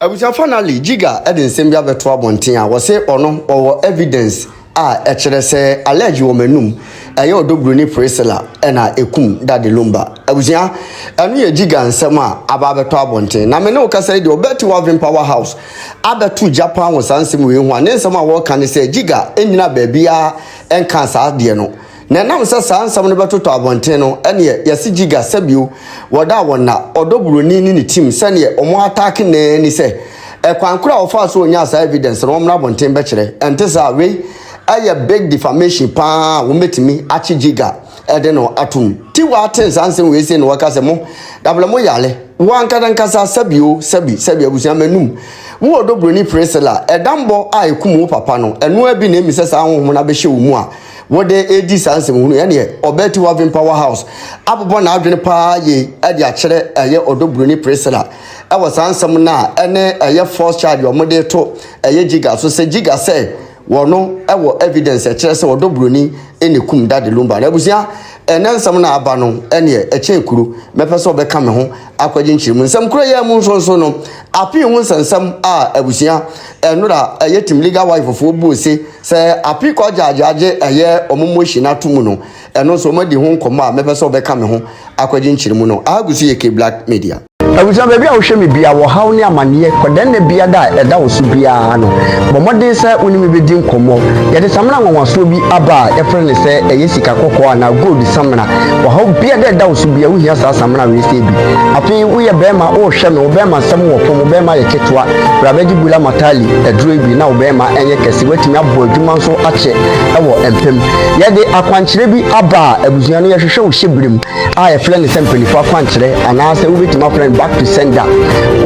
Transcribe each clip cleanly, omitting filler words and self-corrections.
abusia finally Jigger edin sembia beto abonten a wo se ono owo evidence a echere se allege wo manum eye Broni Priscilla na ekum dade Lumba abusia anu ye Jigger nsem a aba beto abonten na me ne wo kasa de obeti wavin powerhouse abetu Japan wo sansem we hu ane nsem a wo kan se Jigger enyina baabia enka sa de no na nam sa sansem ne beto to abonten no ene yesi Jigger sabio woda wona Broni ni team sene omo attack na ni se kwankura ofa so onya sa evidence no omna bonten be kire ente sa we aye big defamation pa wo metimi achi Jigger ede no atum ti wa ten sansen we se no waka se mo dabla mo yale wan kadan kasa sabio sabi abusia manum wo Broni Priscilla edambo a ekum wo papa no eno abi na emise sa honhom na be hye wo mu a wode edi sansen hunu ye ne obeti wavin powerhouse abobo na adwene pa ye ade a kire eye Broni Priscilla ewo sansem na ene eye force charge omode to eye Jigger so se Jigger say wono ewo evidence kire se Broni enikum dade Lumba na abusia ensem na aba no ene echenkuru mepeso obeka me ho akwaje nchirimu nsem kuro ye mu nso no api hu nsensem a abusia enura eye tim legal wife of obuose se api ko jajaje eye omomoshi na tumu no eno so madi ho nkomo a mepeso obeka me ho akwaje nchirimu no agusu ye ke black media abuja baby a wo hwe me bia wo haw ne amane kodan na bia da eda wo so bia no bomode se oni me bedi nkomo ye de samna nwanwaso bi aba e frene se eye sika kokko na gold samna wo haw bia da eda wo so bia wo hia sa samna we se bi afi wo ye bema wo hwe me wo bema sam wo pom bema ye ketwa brabeji bula matali edro bi na wo bema enye kese watimi abo adwuma so ache ewo empem ye de akwankyere bi aba abuja no ye hwehwe wo hyebrim a ye frene se mpelifo akwankyere ana se wo betima frene back to sender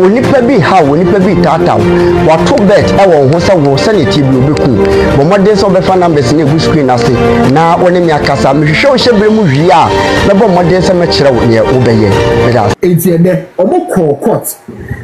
onipa bi ha onipa bi tata wato bet ewo ho se wo sanity bi obeku bomode so be fa numbers na egu screen ase na woni mi akasa mehwehwe wo hyebere mu hwi a na bomode se me kire wo ne obeye beda entiede omoko court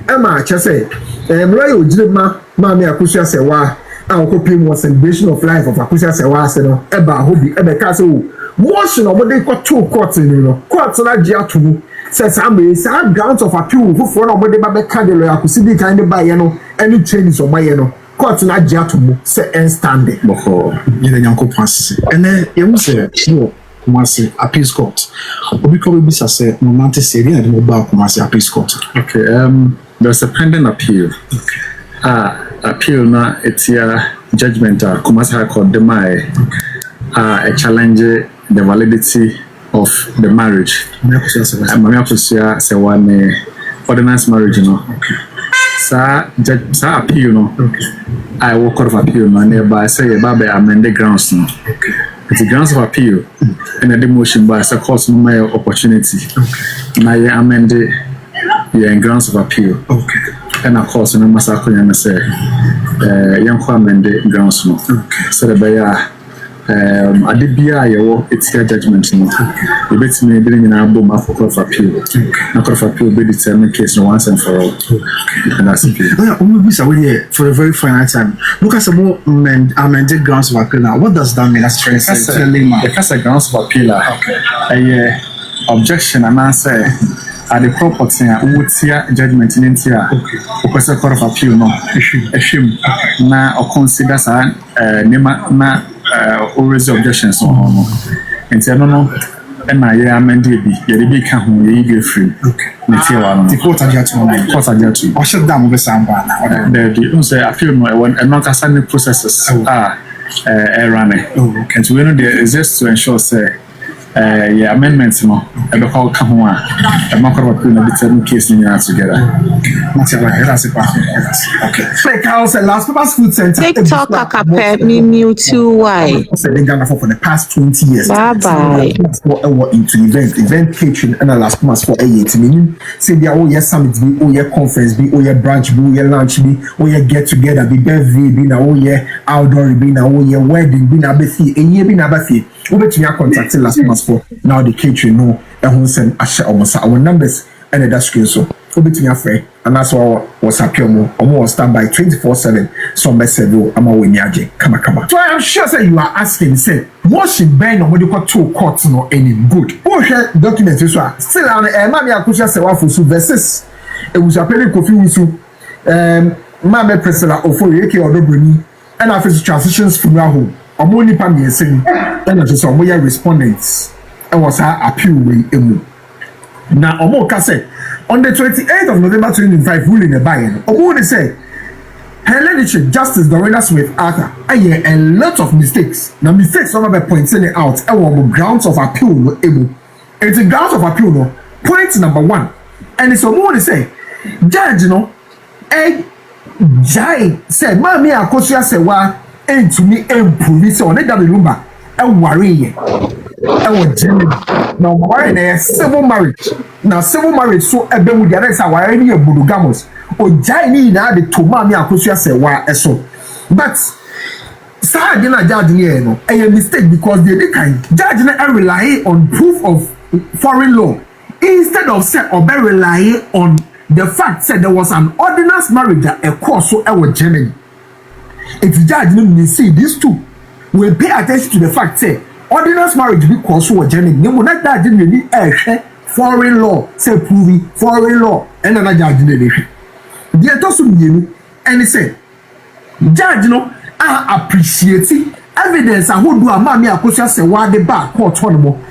ama chese mra yo jirema ma mi akusua se wa a okopi mo celebration of life of akusua se wa ase no eba hobi ebe ka se wo motion omode ko to court ni no court na ji atumu says I'm grounds of appeal for nobody but candle akusidi kind of buy no any changes on my no court na jatumu say and stand before you yanko pass and then you say no Kumasi appeal court obi ko be say no man te say and mobile Kumasi appeal court. Okay, there's a pending appeal. Appeal na etia judgment Kumasi High Court deny a challenge the validity of the marriage. Mami apusia se one ordinance marriage no. Sa appeal no. I walk out of appeal no nearby say babe amend the grounds no. It's the grounds of appeal and the motion by a court no my opportunity. Na ye amend the grounds of appeal. Okay. And of course no masa ko yan say yanko amend the grounds no. Okay. So the baya adibia yewo etia judgment no you bet me be na abom afọ of appeal na court of appeal be determine case no once and for all and that's it. For a very final time look at some amended grounds of appeal now. What does that mean? That's the grounds of appeal objection and answer at the property and judgment in India because the court of appeal no issue na or consider na always objections on no no and I amend be ye can who ye be free. Okay. The court adjust or shut down with samba now. The say appeal no and not assigning processes running. Okay. So we know there is just to ensure say amendments no e be call come one e ma ko appeal na determine case ni together. Okay. Like I was last paper school center. TikTok akape me mute why. For the past 20 years. Bye bye. For into event catering and last month for a year to me. Say there oh yeah summit be oh yeah conference be oh yeah branch be oh yeah lunch be oh yeah get together be birthday be na oh yeah outdoor be na oh yeah wedding be na be see a year be na be see. We bet you contact last month for now the catering no and who send our numbers and the screen so. Between free and that's what was appeal more almost stand by 24/7 some message I'm away niaje kama so I'm sure say you are asking say what should be no medical two courts no any good who share documents so still and mami akusha say wa for versus e was appealing kofi wusu Mame Priscilla Ofori eke Broni and after transitions from home. Omo nipa me sen and just some way respondents and was her appeal way emu. Now Omo ka say on the 28th of November 2025 ruling the buy-in. Omo say her leadership Justice Dorena Smith Arthur a lot of mistakes. Now mistakes some of the points in it out and on grounds of appeal no emu. It's a grounds of appeal no. Point number 1. And it's Omo say judge no Jai said, Mammy, I could say, why ain't to me improve so on a Lumba and worry. I was genuine. Now, why a civil marriage? Now, civil marriage so a bit with the rest of our area Budugamos or Jai need added to Mammy, I could say, why so. But, sir, didn't judge no, a mistake because they kind judge and rely on proof of foreign law instead of say or be relying on. The fact said there was an ordinance marriage that a course so our Germany. If judge no see these two will pay attention to the fact say ordinance marriage because so Germany. No more not that didn't need foreign law say proving foreign law and another judge didn't. The toss you and he said judge no appreciate evidence I would do a mammy akosia say why the back court tournament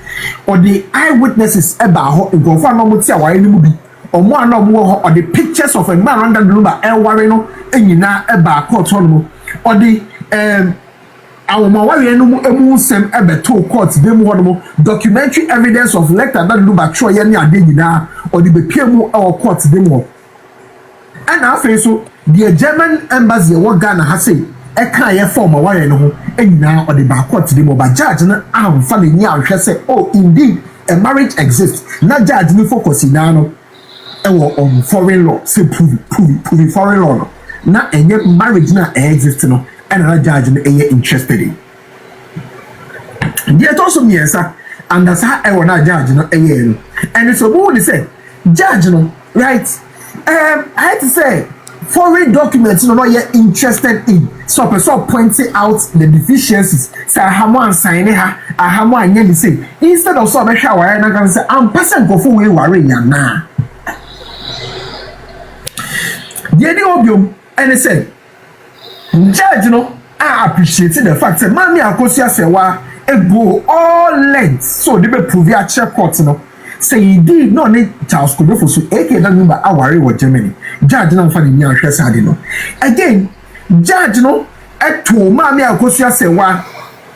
or the eyewitnesses about in go for no say why any movie. Or more or the pictures of a man under the Lumba and Warreno and you now about court or the our Mawari no sem ebe to court dem one documentary evidence of letter that Lumba Troy any adina or the BPM or court dem one. And after so the German embassy what Ghana has say e kan ye form Mawari no and now or the back court dem but judge na am fa ni ahwe say oh indeed a marriage exists na judge ni focus na no on foreign law say prove foreign law no na enye marriage na exist no and another judge no interested in yet also miensa and that's how I want judge no no and it's a woman say judge no right I had to say foreign documents no yet interested in so person pointing out the deficiencies say hamo sign ha hamo anya say instead of so be hwa why na kan say am person go for we worry ya na. The any obium and he said, judge no, I appreciate the fact that Mammy Akosia say wa go all lengths so they be prove ya check court no. Say he did not need Charles Kudo for so AK that number aware with Germany. Judge no for the near Shasadi no. Again, judge no at to Mammy Akosia say wa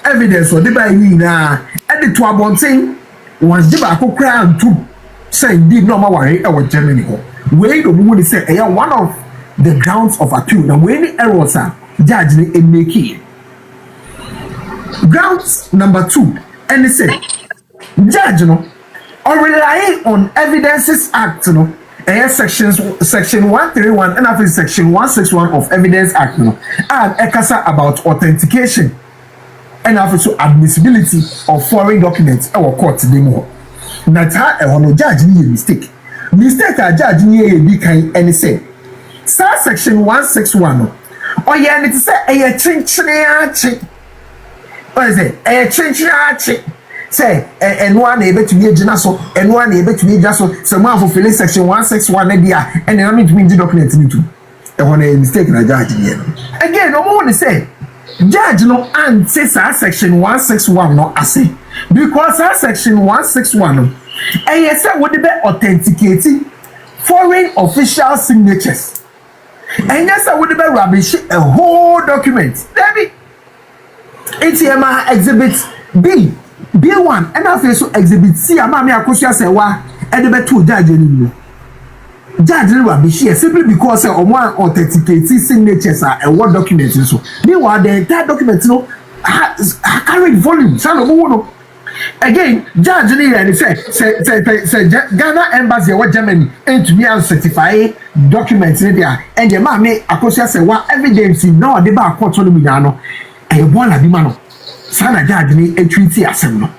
evidence or the by me na at the 12 thing was the back crown too. Say did not worry with Germany. Where the woman say one of the grounds of appeal. Now, when the errors are judged and making grounds number 2, and they say, judge no, or relying on Evidences Act, no, section 131 and after section 161 of Evidence Act, no, and ekasa about authentication and also admissibility of foreign documents or court demo. That's how a judge need a mistake. Mistake a judge need a big kind and say. Section 161 or yeah it say a chinchinachi what is it a chinchinachi say and one able to be a genaso and one able to be just someone fulfilling section 161 and then I'm to be the document into one a mistake in a judge again no more to say judge no and say section 161 no I say because section 161 and yes what the authenticating foreign official signatures. And yes, I would be rubbish a whole document. Debbie, ATM exhibit B, B1, and I so exhibit C. Amami Akosia say wa, and the two judge anymore. Judge rubbish here simply because of one authenticating signatures are a word document. So, meanwhile, the entire document no carried volume. No. Again, judge and say Ghana embassy what Germany and to be certify documents there and the mammy Akosia say what evidence no the back court on me no e bona bi ma no sana judge ni a treaty asem no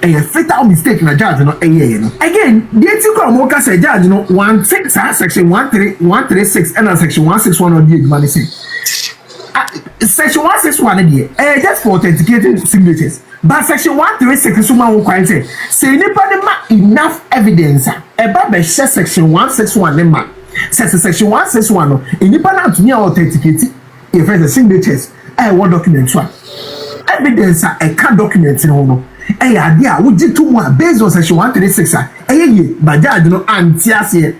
a fatal mistake na judge no no again the ethical mo ka say judge no 16 section 136 and section 161 of the admin say section 161 there just for authenticating signatures. But section 136 so man won say nipa de ma enough evidence e ba be share section 161 ne ma section 161 no enipa na to me authenticate your first signatures what document one evidence a can document no idea we did too much based on section 136 ye but judge no antiase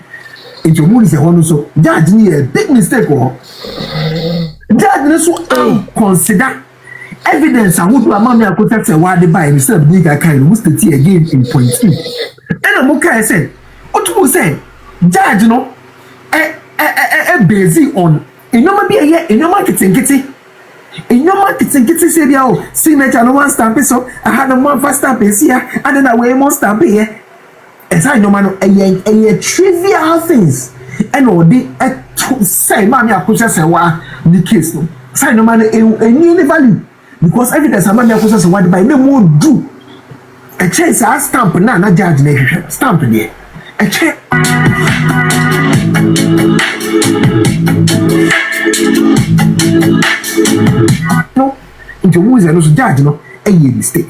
into moon is a one so judge ni a big mistake judge no so consider evidence and who amount me protect say why they buy instead of nigga kind must stay again in point 2 and I'm okay say otubo say judge no based on enoma be a enoma kitty enoma kitty say dia o signature no one stamp so I had a one first stamp here and then away more stamp here as I know man a trivial things and all the say man akusha say wa the case no say no man any value because evidence am man akusha say wa by no more do a chance a stamp na judge na stamp there a check no into who is no judge no a mistake.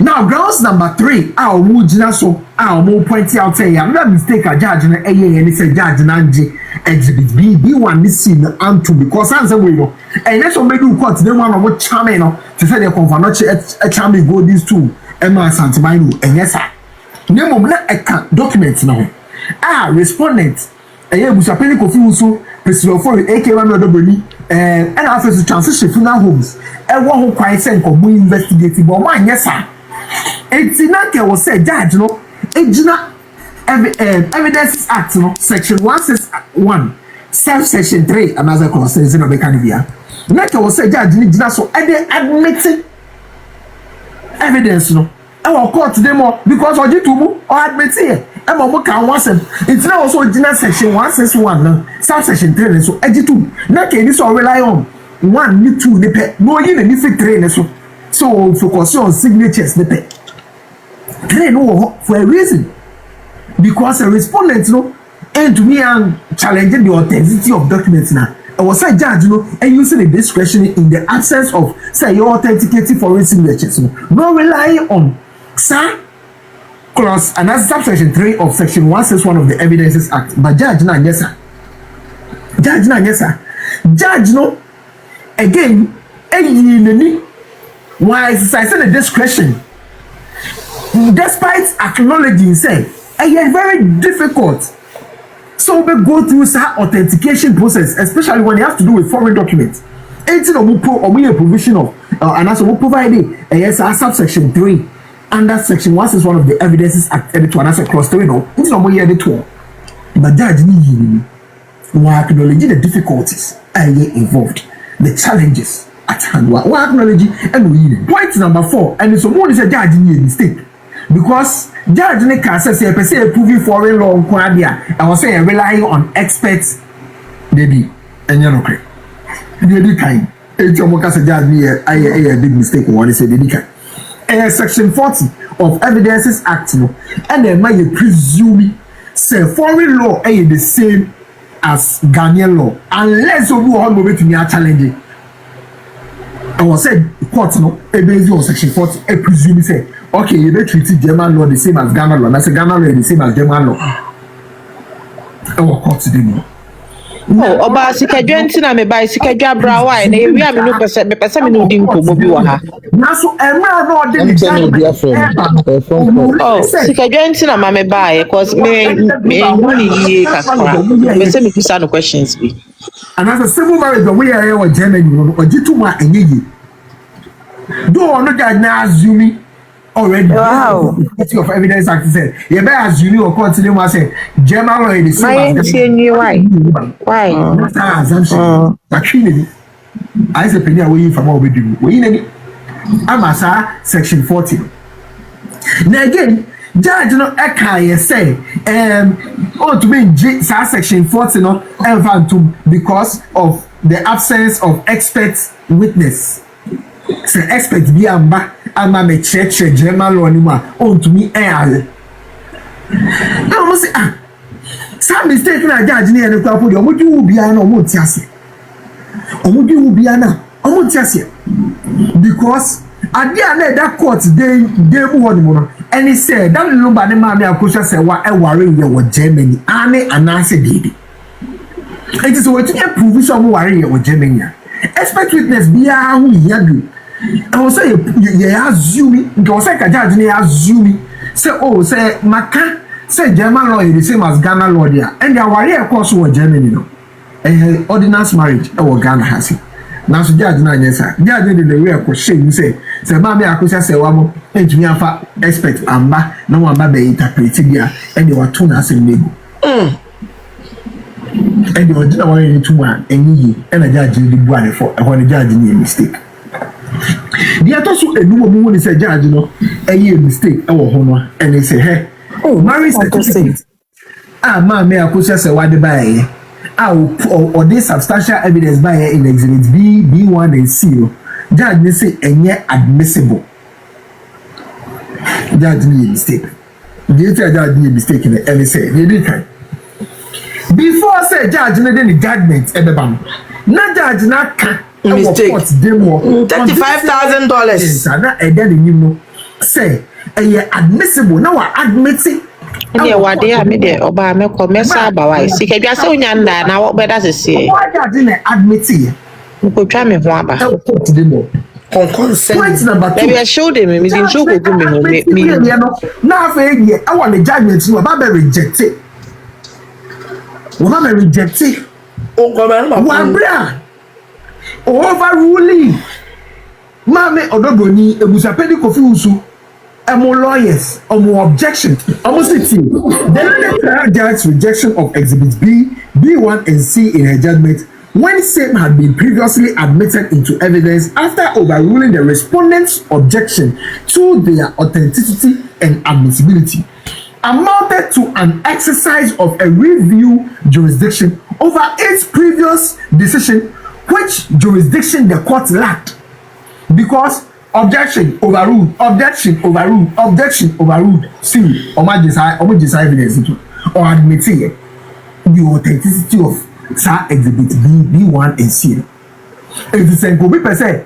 Now grounds number 3 our mujina so our mo point out say I'm not mistake a judge na any say judge na nje exhibit B1 this scene and to because answer we no and let's make you court them one of charming no to say they confirm not a charming go these two Emma Santimano and yes sir name na eka document no respondent busapeli kofi so president for AK1 no Broni and after the transition funeral homes e wo ho kwan say ko mo investigate but man yes sir etina ke wo say judge no ejina evidence act no section 161 section 3 another constitution no be kan bia na ke wo say judge ni jina so admit evidence no e wo court dem because oji tumu or admit here e mo kan one sem etina also original section 161 no section 3 so ejitu na ke ni so rely on 1 ni 2 ni pe no yi ni fit 3 ni so focus on signatures ni pe 3 no for a reason because a respondent no and to me and challenging the authenticity of documents now I was say judge no and using the discretion in the absence of say your authenticating foreign signatures no relying on sir clause and that's subsection 3 of section 161 of the Evidences Act but judge na yes sir judge no again any why exercising the discretion despite acknowledging say it's very difficult so we go through some authentication process especially when it has to do with foreign documents anything we provision of and also we provide yes subsection 3 under section 161 of the Evidences Act editor and that's clause 3 no it's no here the two but judge ni acknowledging the difficulties involved the challenges at hand we acknowledge and we point number 4 and so more is a judge ni mistake because judge ne can say person proving foreign law nko dia I was say relying on experts maybe enye no kre dey kind e jomo ka say judge ni a big mistake one say dey kind section 40 of Evidences Act no and then may presume say foreign law the same as Ghanaian law unless you want to be to challenge I was said court no based on section 40 I presume say okay you dey treat German law the same as Ghana law na say Ghana law the same as German law court dey no oba sikadwenti na me bai sikadwa brawa na ewi am no pese me no di nkomo bi wo ha na so emra no dey the sikadwenti na me bai cause me ni ye kakra pese me kusa no questions bi and as a civil marriage the way I or Germany no ojitu ma enyeyi do no judge na assuming already wow of Evidence Act said you better assume or continue to say German law is the same as why that's an assumption actually I say penny away from what we do we need amasa section 40 now again judge no eka say to be section 40 no because of the absence of expert witness say expert bi amba ama me check German law ni ma to me now mo say some mistake na judge ni ene kwa podi omoju ubia na omoti ase omoju ubia na omoti ase because adia na that court dey bu woni mo no and he said that Lumba ne ma me akosha say wa e ware ye wo Germany ane anase baby It is what you prove some warrior or Germany. Expect witness be a who you I will say you assume because I can't assume say oh say Maka say German law is the same as Ghana law there and their warrior course was Germany no and ordinance marriage or Ghana has it now so judge na yes sir judge dey the way ko shame say mama akosia say wa mo entumi afa expect amba na wa ba be interpret dia and they were too na say nego and the original one into one and a judge the one for when the judge made a mistake. The other so a new woman is a judge, a mistake, our honor, and they say, hey, oh, marriage certificate. Ma, may I put say what the buy? Or this substantial evidence by in exhibit B1 and C. Judge may say, and yet admissible. Judge made a mistake. The judge made a mistake in the LSA. They did kind. Before say judge made any judgment ebebam na judge na ka mistake $35,000 na say admissible na wa admit it yeah what dey me dey oba me ko me sa ba wai sika bia se onya nda na wo beda sese why judge na admit it ko twa me ho aba court demo consent point number 2 maybe I showed him me din show go go me na fa e I want the judgment you ba reject it. Woman rejected. Wabra overruling. Mame Odoboni ebusapedi kofi usu. Emo lawyers, objection. The judge's rejection of exhibits B1 and C in her judgment when same had been previously admitted into evidence after overruling the respondent's objection to their authenticity and admissibility. Amounted to an exercise of a review jurisdiction over its previous decision, which jurisdiction the court lacked. Because objection overruled, objection overruled, objection overruled. See, or evidence or admitting the authenticity of Sir Exhibit B1 and C. If the same could be per se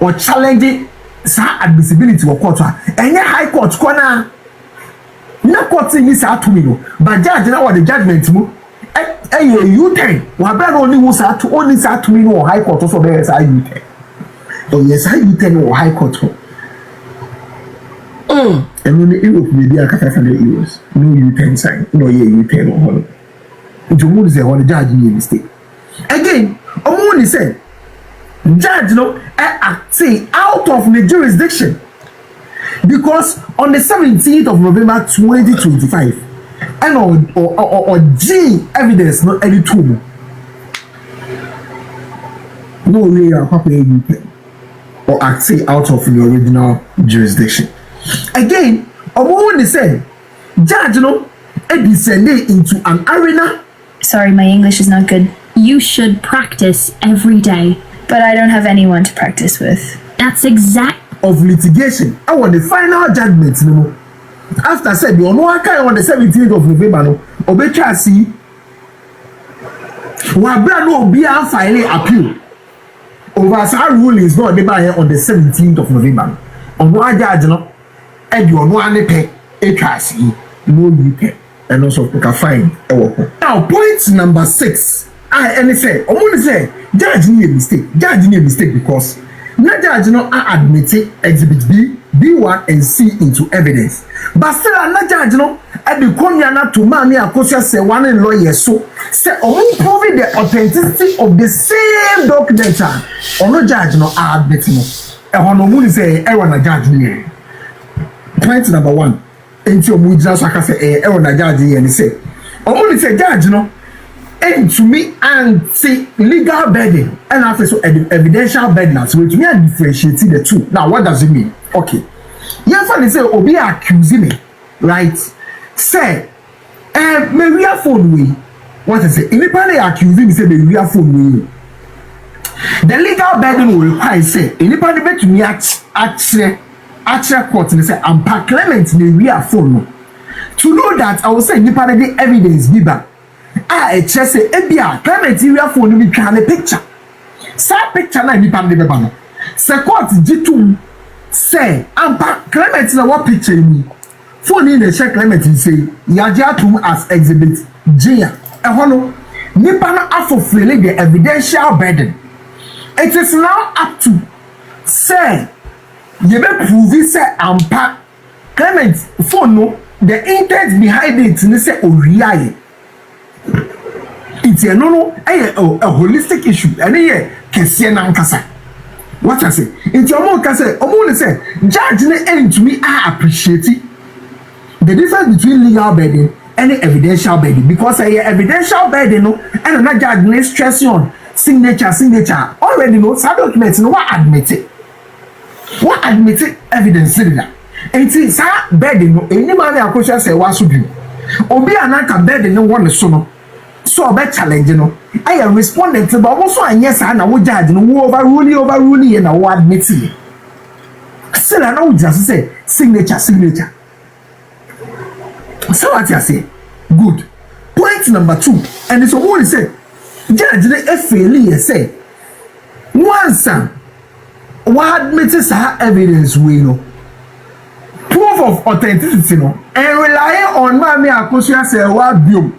or challenging Sir admissibility or court, and high court corner. Na court ni sa to me no but judge na what the judgment mu U10 wa bra no ni sa to only sa to me no high court so be sa U10 oh yes U10 or high court and when the Europe may be a €500 no U10 sign no U10 or holo Jomo say what the judge made mistake again omo say judge no act out of the jurisdiction. Because on the 17th of November 2025, and or G evidence not any tool. No way you are or act out of the original jurisdiction. Again, a woman said, judge no descended into an arena. Sorry, my English is not good. You should practice every day. But I don't have anyone to practice with. That's exact. Of litigation. I want the final judgment. No, after said you know I on the 17th of November. No, Obecha see. Wabra no be a file appeal. Over our rulings not be by on the 17th of November. On one judge no, and you know I pay HRC no you pay and also can fine. Now point number 6. I say only say judge made a mistake. Judge made a mistake because. Na judge no admitted exhibit B1 and C into evidence. But still na judge no the konya na to mami akosia say one lawyer so say proving the authenticity of the same document. No judge no admit no. E hono mu say e na judge ni. Point number 1. Enti omu judge aka say e na judge ni say. Omu say judge no and to me anti-legal burden and after so evidential burden so to me I differentiate the two. Now what does it mean? Okay, you finally say obi accusing me right say me real phone we what is it anybody accusing me say me real phone we the legal burden will require say anybody bet to me actually court and say I'm Clement me real phone to know that I will say anybody the evidence be back. Just say ebia Clement real phone bi twa na picture sa picture na nipa de beba no se court jitum say ampa Clement na what picture ni phone ni dey check Clement say ya atum as exhibit Jigger e ho no nipa na afofile the evidential burden. It is now up to say you be prove say ampa Clement for no the intent behind it ni say oriaye. It's a a holistic issue and here kese na nkasa. What I say? It's omo kase omo say judge ne end to me I appreciate it. The difference between legal burden and evidential burden because evidential burden no and na judge ne stress on signature already know some documents no what admit it evidence there and see sa burden no any man akosha say wa so bi obi anaka burden no won so no so obe challenge no I respondent but also anya sa na wo judge no wo overrule na wo admit it still na wo just say signature so what you say good point number 2 and so what say judge the fairly say once what admits evidence we know proof of authenticity no and rely on mami akosia say what bio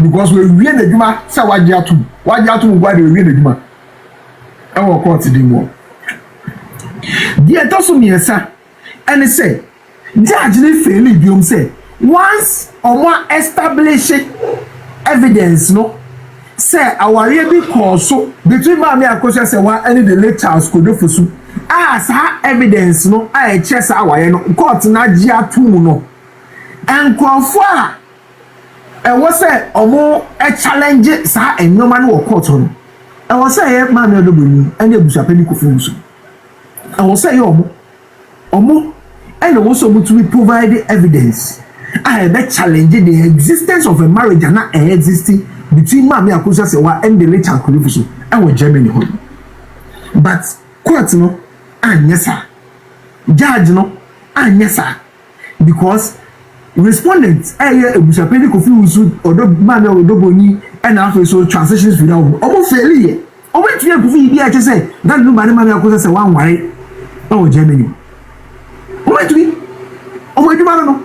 because we read the juma say what you we read the juma and we court the more there to so me say and say judge the fairly bio say once or more establish evidence no say our be cause so between mami akosia say wa any the late Charles Kodofosu as her evidence no I chess our no court na gia tum no enkwofo a was say omo a challenge sa enyoma no court no I was say mami odoboni and ebusapeni kofunsu I was say omo and also to be provide evidence I be challenge the existence of a marriage and not existing between Mami Akosia Sewa and the late Kodofosu and with Germany home. But court no and yes sir. Judge no and yes sir. Because respondents Ebusapeni Kodofosu or Mami Odoboni and after so transitions without almost fairly. Almost to be here to say that no Mami Akosia Sewa why oh Germany. Almost to be no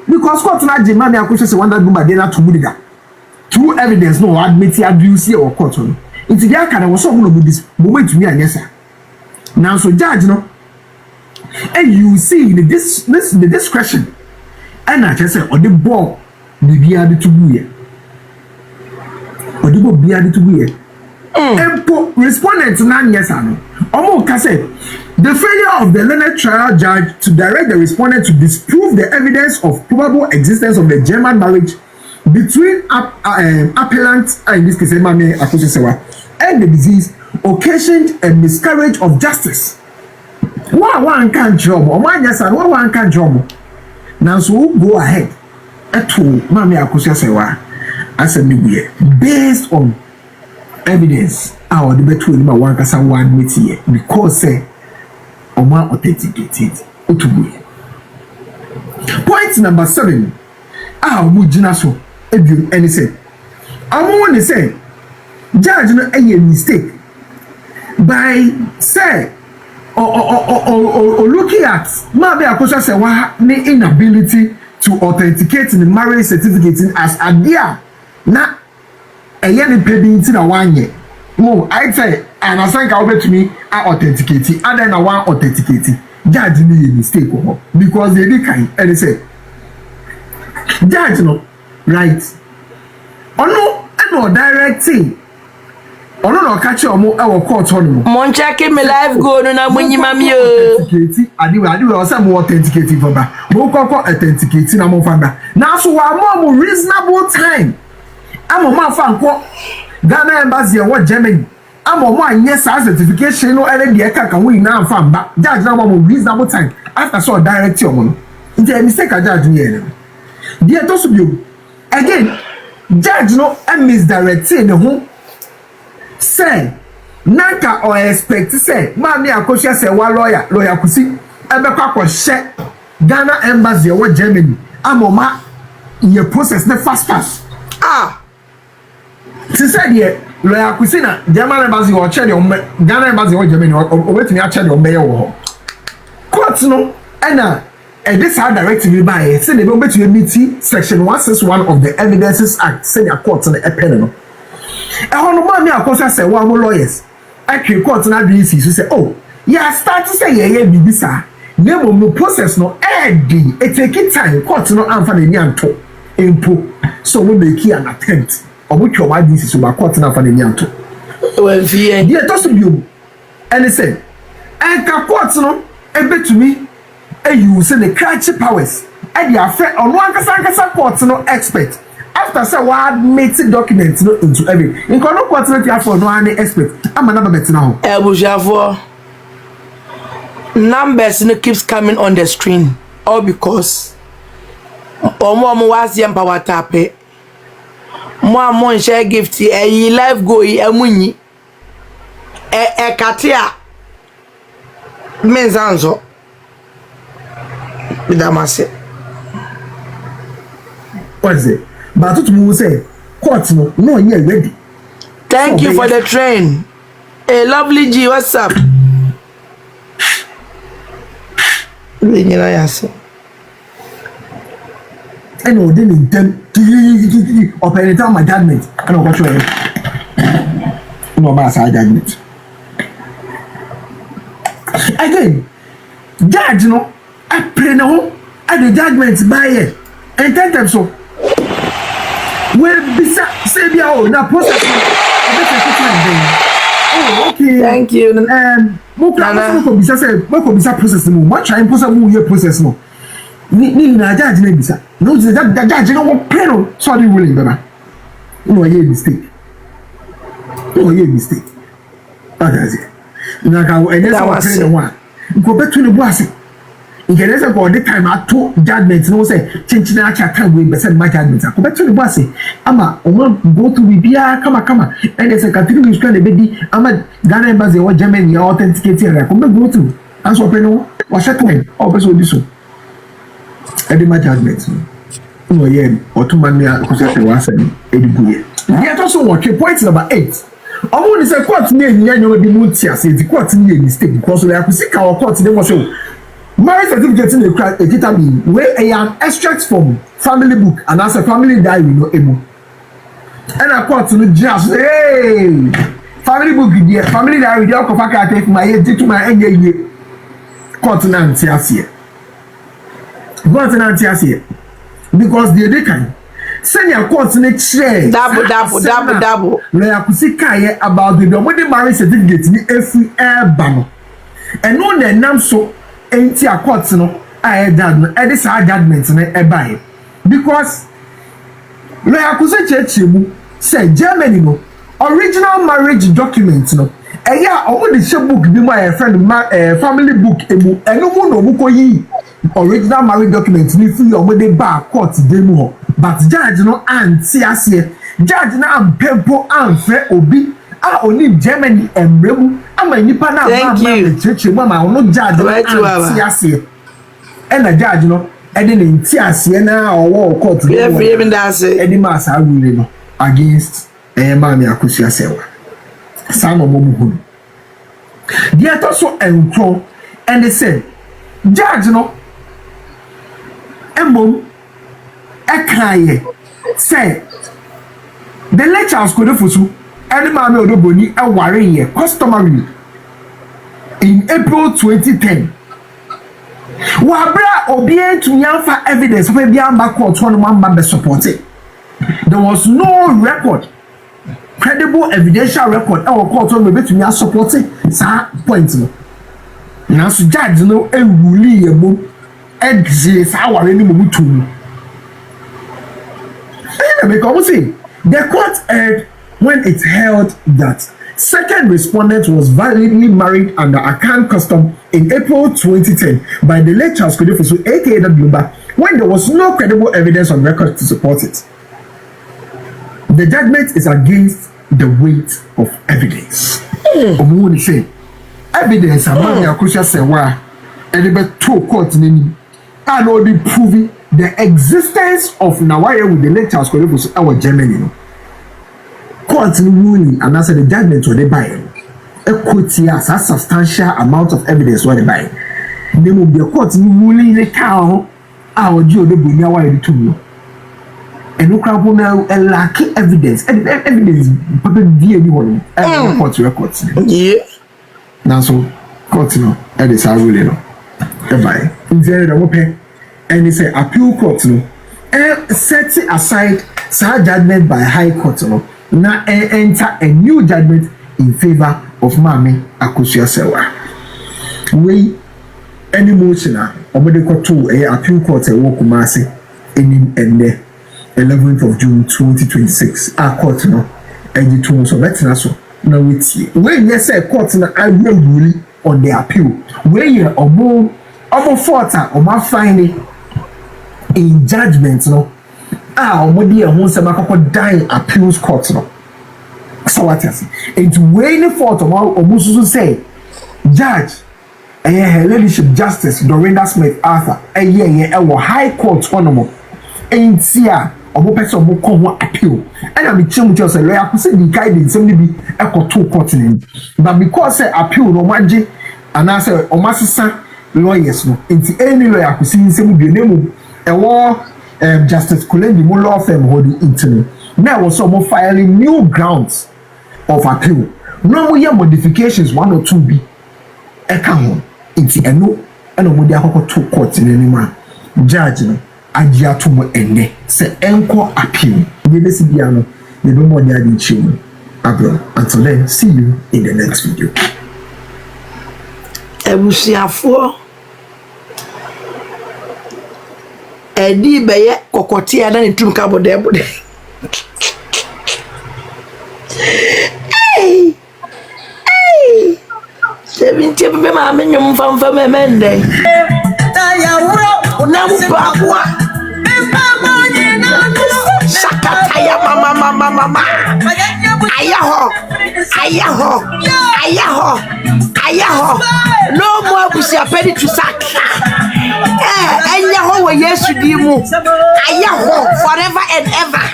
because court na Mami Akosia Sewa that Lumba dey na tumudiga. True evidence no admit abuse or court on. It's the kind of so this moment to me and yes sir. Now so judge no and you see the discretion and I just say or the ball the beard to be here. Or the ball beard to be here. And respondent nan yes sir no. Omo ka say the failure of the learned trial judge to direct the respondent to disprove the evidence of probable existence of the German marriage between appellant in this case Mami Akosia Sewa and the disease occasioned a miscarriage of justice. One can't job or one can't job. Now so go ahead to Mami Akosia Sewa as a new based on evidence our debate with my one kasa one with here because say Oma authenticated utubuye. Point number 7 mujina so ebium any say want to say judge no a mistake by say or looking at Mami Akosia Sewa ne inability to authenticate the marriage certificate as adia na eye ne pedi na wanye no I say and I think I'll bet me authenticate and then I want authenticate judge me mistake because they dey kind and they say judge no right ono no directing ono no catch omo e wo court ono mon check me live go no na munyima mi o adiwe o say mo authenticate for ba mo kokko authenticate na mo fanda na so wa mo reasonable time amo ma fa nko Ghana embassy wo Germany amo mo anye sa certification no ele de ka we na fa mba judge na mo reasonable time after so direct omo no nti mistake a judge ni ele there to so bio again judge no misdirect the who say naka or expect say Mami Akosia Sewa lawyer kusi ebe kwa she Ghana embassy wo Germany amoma ye process the fast she said here lawyer kusi na German embassy wo che Ghana embassy wo Germany o wetumi a che de o meye wo court no ena this how directive by say they don't bet you meet section 161 of the Evidences Act say the court on the pen no no mommy akosa say wa mo lawyers akwe court na be isi so say oh yeah start say yeah bibisa name no process no edi it take time court no amfa na ni anto empo so we make an attempt obutwa wa this so ba court na amfa na ni anto well vie dia to so bio and say enka court no ebetumi you say the catchy powers and the affair on one kasa court no expert after say what makes the document no into every in kono court no for no any expert am na betina ho ebujafo numbers no keeps coming on the screen all because omo was yam power tape mo share gift e life go yi amunyi katia menzanzo bidamase what's it but to me say court no here ready. Thank you for the train. Hey, lovely G, what's up? And no then them operate on my judgment and what you no matter judgment again judge no I pray no at the judgment by it and tell them so well bisa say bia o na process oh okay thank you mo bisa process mo what try process mo here process no ni na judge na bisa no that judge no pray no sorry willing baba no ye mistake that's it na ka e dey so pray no one go betu ne boase Because all the time I told judgment, no say, changing our time with the same judgment. I come back to the boss. Ama, go to Bibia, come, and there's a continue to the baby. Ama, Ghana embassy or Germany authenticated. I come back go to. As open, what's that time? Also, this one. I did my judgment. No, yeah, or 2 months, because I was saying, yet also what point number 8. I want to say, court near the Mutia, say the court near mistake because we have to see our court in the show. Marriage certificate in the determine where a extract from family book and as a family diary no emo. And I court to the judge, hey, family book there, family diary there, I take my head to my end court nanti here. Because the kind. Send your court in a chair. Double. Where I could see Kaya about the marriage certificate in every air banner. And no, the name so. Enti a court no I judgment e dis judgment no e buy because lo yakuse church mu say Germany no original marriage document no e ya omo de she book bi my friend family book emu eno mu no mu ko yi original marriage document ni fi omo de ba court de mu ho but judge no anti ase judge na ampempo anfe obi a oni Germany emremu ama nipa na ama cheche mu ama ono judge no ase e na judge no e de nti ase na owo court no free me dance e di ma sa rule no against mami akusi asewa samo mo mu dia to so enkro and they say judge no emom e kaye say the lectures could fusu any mami odoboni e ware here customary in April 2010 wabra obie to yanfa evidence of bia amba court one man be supported. There was no record credible evidential record our court one be to me supporting sa point no na so judge no e rule yebo exe sa ware ni mo tu because the court heard when it held that second respondent was validly married under Akan custom in April 2010 by the late Charles Kodefosu aka Lumba when there was no credible evidence on record to support it. The judgment is against the weight of evidence. Omo say evidence among the crucial sewa and the two court name and only proving the existence of Nawaya with the late Charles Kodefosu our Germany. Court ruling and answer the judgment or they buy a quote as a substantial amount of evidence what they buy. They will be a court ruling the cow our Joe the Bunya why the two. and no crab now lack evidence. Evidence, but the anyone court records. Yeah. Now, so court, that is how we know. Goodbye. In the open, and it's a appeal court, set aside such judgment by high court, now enter a new judgment in favor of Mami Akosia Sewa. We any motion, or medical to a appeal court, a Wokumasi, in the 11th of June 2026. Our court, and you told so that's not so. Now, when you say court, I will rule on the appeal. When you are more fought or more finding in judgment, or what dear wants a dying appeals court. So what I say, it's waiting for tomorrow, almost to say, Judge, her ladyship Justice Dorinda Smith Arthur, a high court honorable, ain't here. Omo person omo come appeal and I'm chim with yourself lawyer could say the guidance be a court to court in but because say appeal no maji and I say omasisa lawyers no into any lawyer could see some be name a war Justice Kulendi mo law firm holding into now was some filing new grounds of appeal no more modifications 1 or 2 be a come into a no and omo dia court to court in any man judge no Ajia to mo ene se enko appeal we be sibiano we be more than chin abro until then see you in the next video ebusiafo edi beye kokoti ada ntum ka bode hey sevinche be ma menyum famfa memende ta ya wo na mpa Sakataya mama ayaho no more busia pedi to sack enya ho we yesu di mu ayaho forever and ever.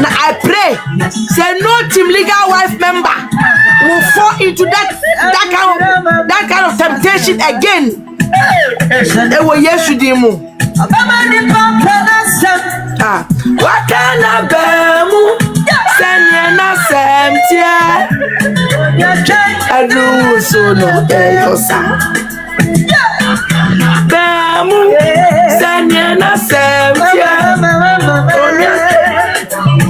Now I pray say no team legal wife member will fall into that kind of temptation again. Ewo yesu di mu wakana bemu senye na semtia adu so no eyosa bemu senye na semtia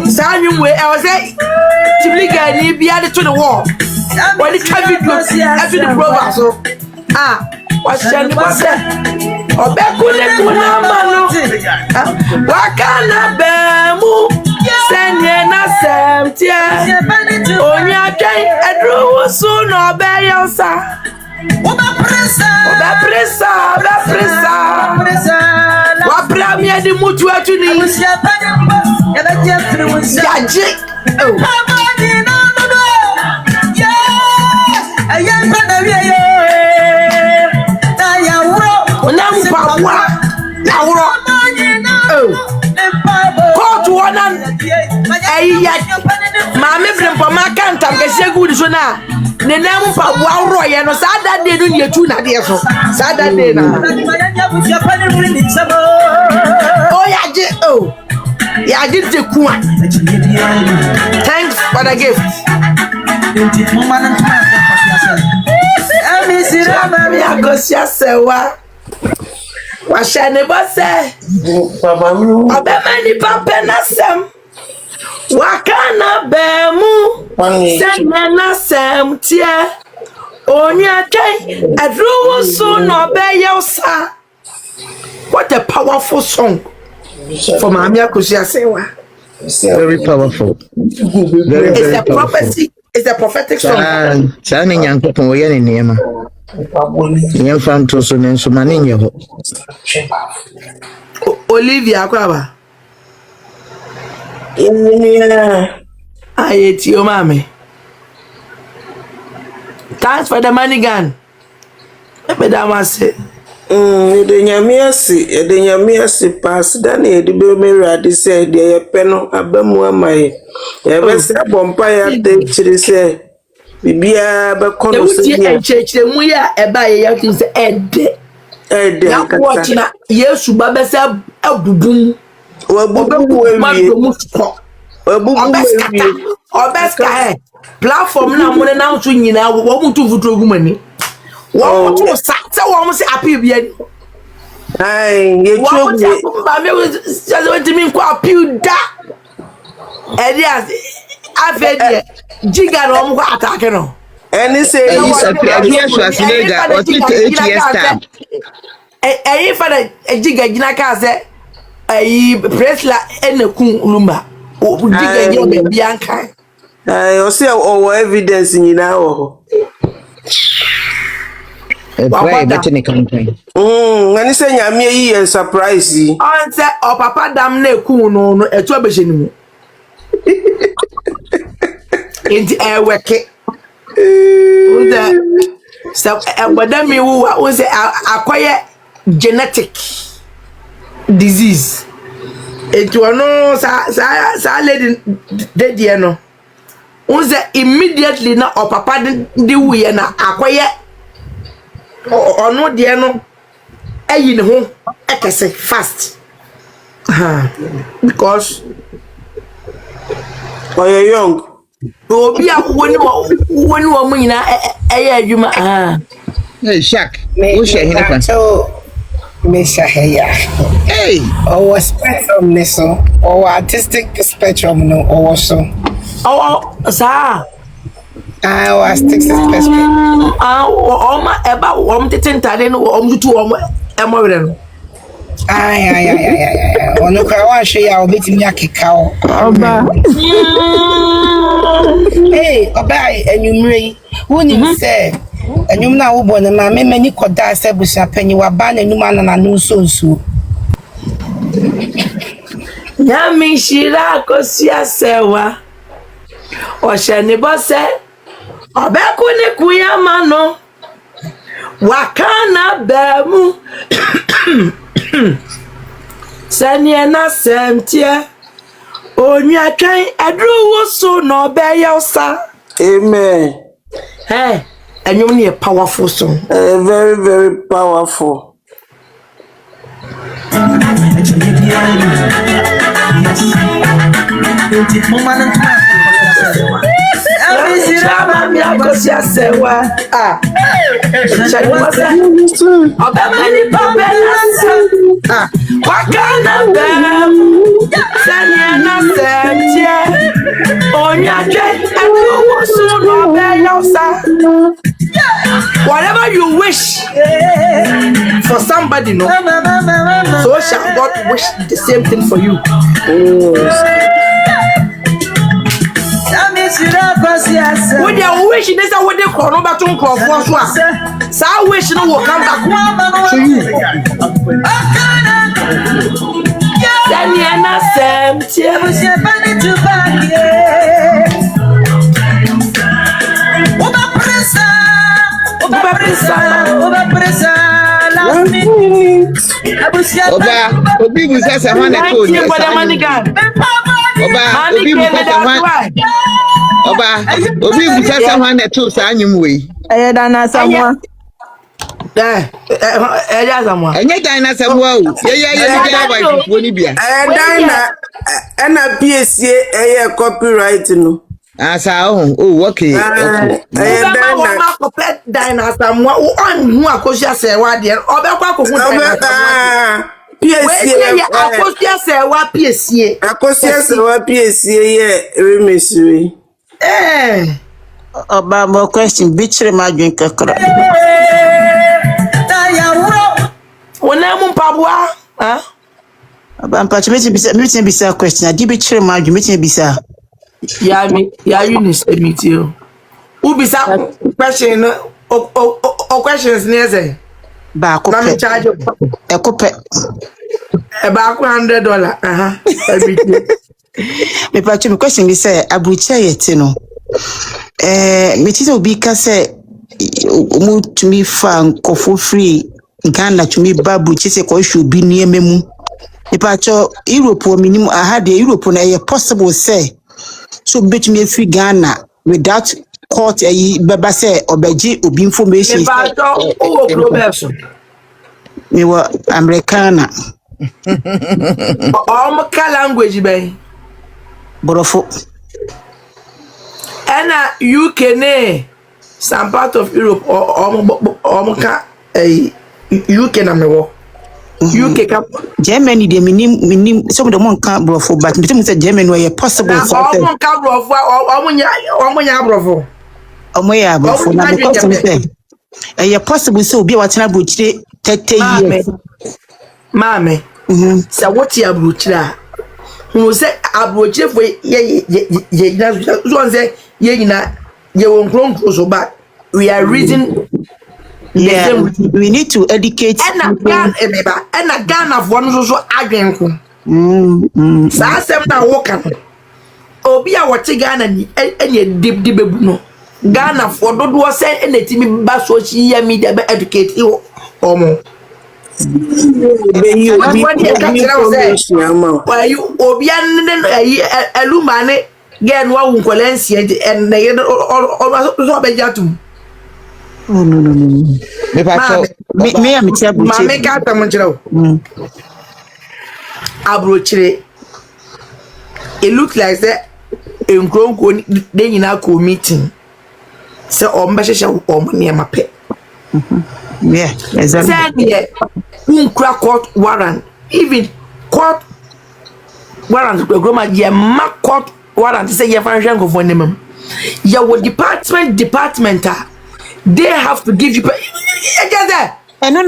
sanyu we I was say tibliga ni bia de to the wall when the traffic after the program so washani bose obekuna manu wakana bemu senye na semtia onya dai edru so no beyosa obepresa wabra mi edi mutu atuni yaji court one mama brempo makanta ngese good so na ne nam pa wawro ye no sa da de no yetu na de so sa da de na yaji te ku thanks for the gift mama ya go sia sewa washane bose obemani papenasem wakana bemu senena semtie onyake adruwo so no beyosa. What a powerful song for Mami Akosia Sewa. Very powerful. Very prophecy. It's a prophetic song. Chani nyankopon wo ye ne nema. Yen fan to so ne so mane nye ho. Olivia akwaba. Ayeti o mami. Thanks for the money gun. Ebedamase. Edenyamiasi pass dani edibe merade se de ye peno abamu amaye. Ye be se bompa ya de chiri se bibia be kono se ya chechire mu ya eba ye ya tin se ede. Ya watch na Yesu babesa abubum. Wabubu Obeska platform na mo na so nyina wo mo tu futuro gumani. Wo mo to sa wo mo se appeal bia ni. Ai, ye Wo ba me just want me ko appeal da. Elias afedi Jigger no mo ko attack no. Any say here Schwarzenegger or 8 years time. For the Jigger gina ka say Presla enekun Lumba. Jigger je be bianca. I say o evidence nyina ho. Why better ni campaign? Any say nyame yi surprise. On say o papa dam na ekun no etu abehye ni mu. Enti weke. Uda so ebadami wo say akoye genetic disease. Etu ono sa lady de no. Unze immediately na o papa de wuye na akoye ono de no ayi ne ho ekese fast. Because you're young. Obi a woni wo mu nyina eye adwuma Hey Shaq, wo share hina kwa. Me share. Hey, Our spectrum ne so, our artistic spectrum no also. Sir. Our artistic spectrum. Oma eba wom tetentade no wom tutu wom emowere no. Ay. Ono kwa wa hwe ya obetimi akeka o. Oba. Hey, oba enumre. Woni se enum na wo bo na ma mani koda se busa panyi wa ba na enum anana no nso. Nyami shira kosia sewa. Oshani bose obeku ni kuyama no wakana bemu sanye na semtie onwa twan adru woso no beyosa. Amen. Hey, enyum ni powerful song. Very, very powerful. Whatever you wish for somebody, no, so shall God wish the same thing for you. When you wish this, I would call no back to call for so I wish no will come back to you. Daniela Sam, Oba, obi busa se hwan na to ni. Oba, obi busa se hwan. Oba, obi busa se hwan na to sa anyum we. Eye dana samwa. Eja samwa. Enye dana samwa o. Ye ni dia ba fuo ni bia. Dana PSA copyright no. Asa okay. Dana samwa on hu akosia se wa de obekwa kohu dana. Akosia se wa PSA. Akosia se wa PSA ye remisiri. Oba mo question bichire ma dwen kakra. Wona mu mpabua, Oba mpachi metin bisa question. Adi bichire ma dwen metin bisa. Ya Eunice emitio. Ubisa question o questions ne say. Ba ko Na me pe. charge E ko pe. e ba ko $100. Emitio. Me pachi me question bi say abucha yete no. Metite obi ka say omu tumi fa nkofo free Ghana tumi babu chise ko hwe obi niema mu. Me pachi Europe o minimum aha de Europe na ye possible say so betumi free Ghana without court beba say obeji obi information. Me ba to o global so. Me were Americana. Ka language be. Borofo. And UK ne some part of Europe or ka UK na me wo. UK ka Germany de minim some of the one can't brofo, but me say Germany where possible. na omo ka brofo omo nya brofo. Omoya brofo na because me say possible so be what na brochire 30 years. Mame. Sa what ya brochire who say abrochire for ye so say ye nyina ye won kronko so back we are reading. Yeah, we need to educate. And Ghana for no so adwenko. Sa asem na wo kan. Obi a wote Ghana ni enye dibdi bebu no. Ghana for dodo say enetimi ba social media be educate omo. Obi Lumba ne gen wa wunkolensie en na ye so be jatum. Oh no. Me am tiabu. Mame ka ta mo kire o. Abrochire. It look like that enkronko de nyina ko meeting. Se o mbe hehye o mo ne mape. Yeah, exactly. Unkra court warrant. Even court warrant groma ye ma court warrant say ye fan hwenko for nemam. Ya wo department they have to give you and no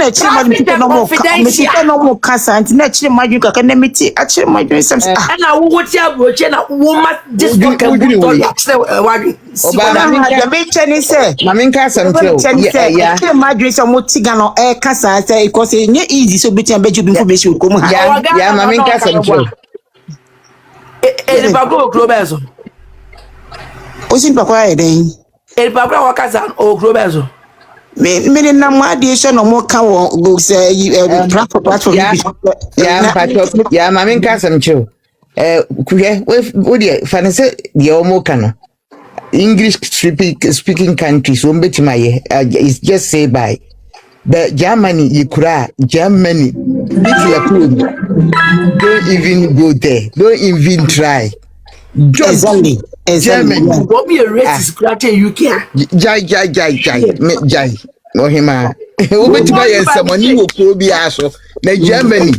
more casa and naturally magic can meet actually my dreams and I would tell Broche na woman this book and Maminka my dreams are motigano air casa say because it's easy so between bed you information come yeah Maminka some el bago globezo osin pakwa eden el papa wakaza o globezo me na mo addition no mo ka wo go say platform yeah Maminka some chill kuye we dey fancy the omo kana English speaking countries won betima ye is just say by the Germany yikura Germany don't even go there, don't even try. Exactly. Germany go be a racist scratching UK. Jai no hima wo betima ye samani wo ko bi aso na Germany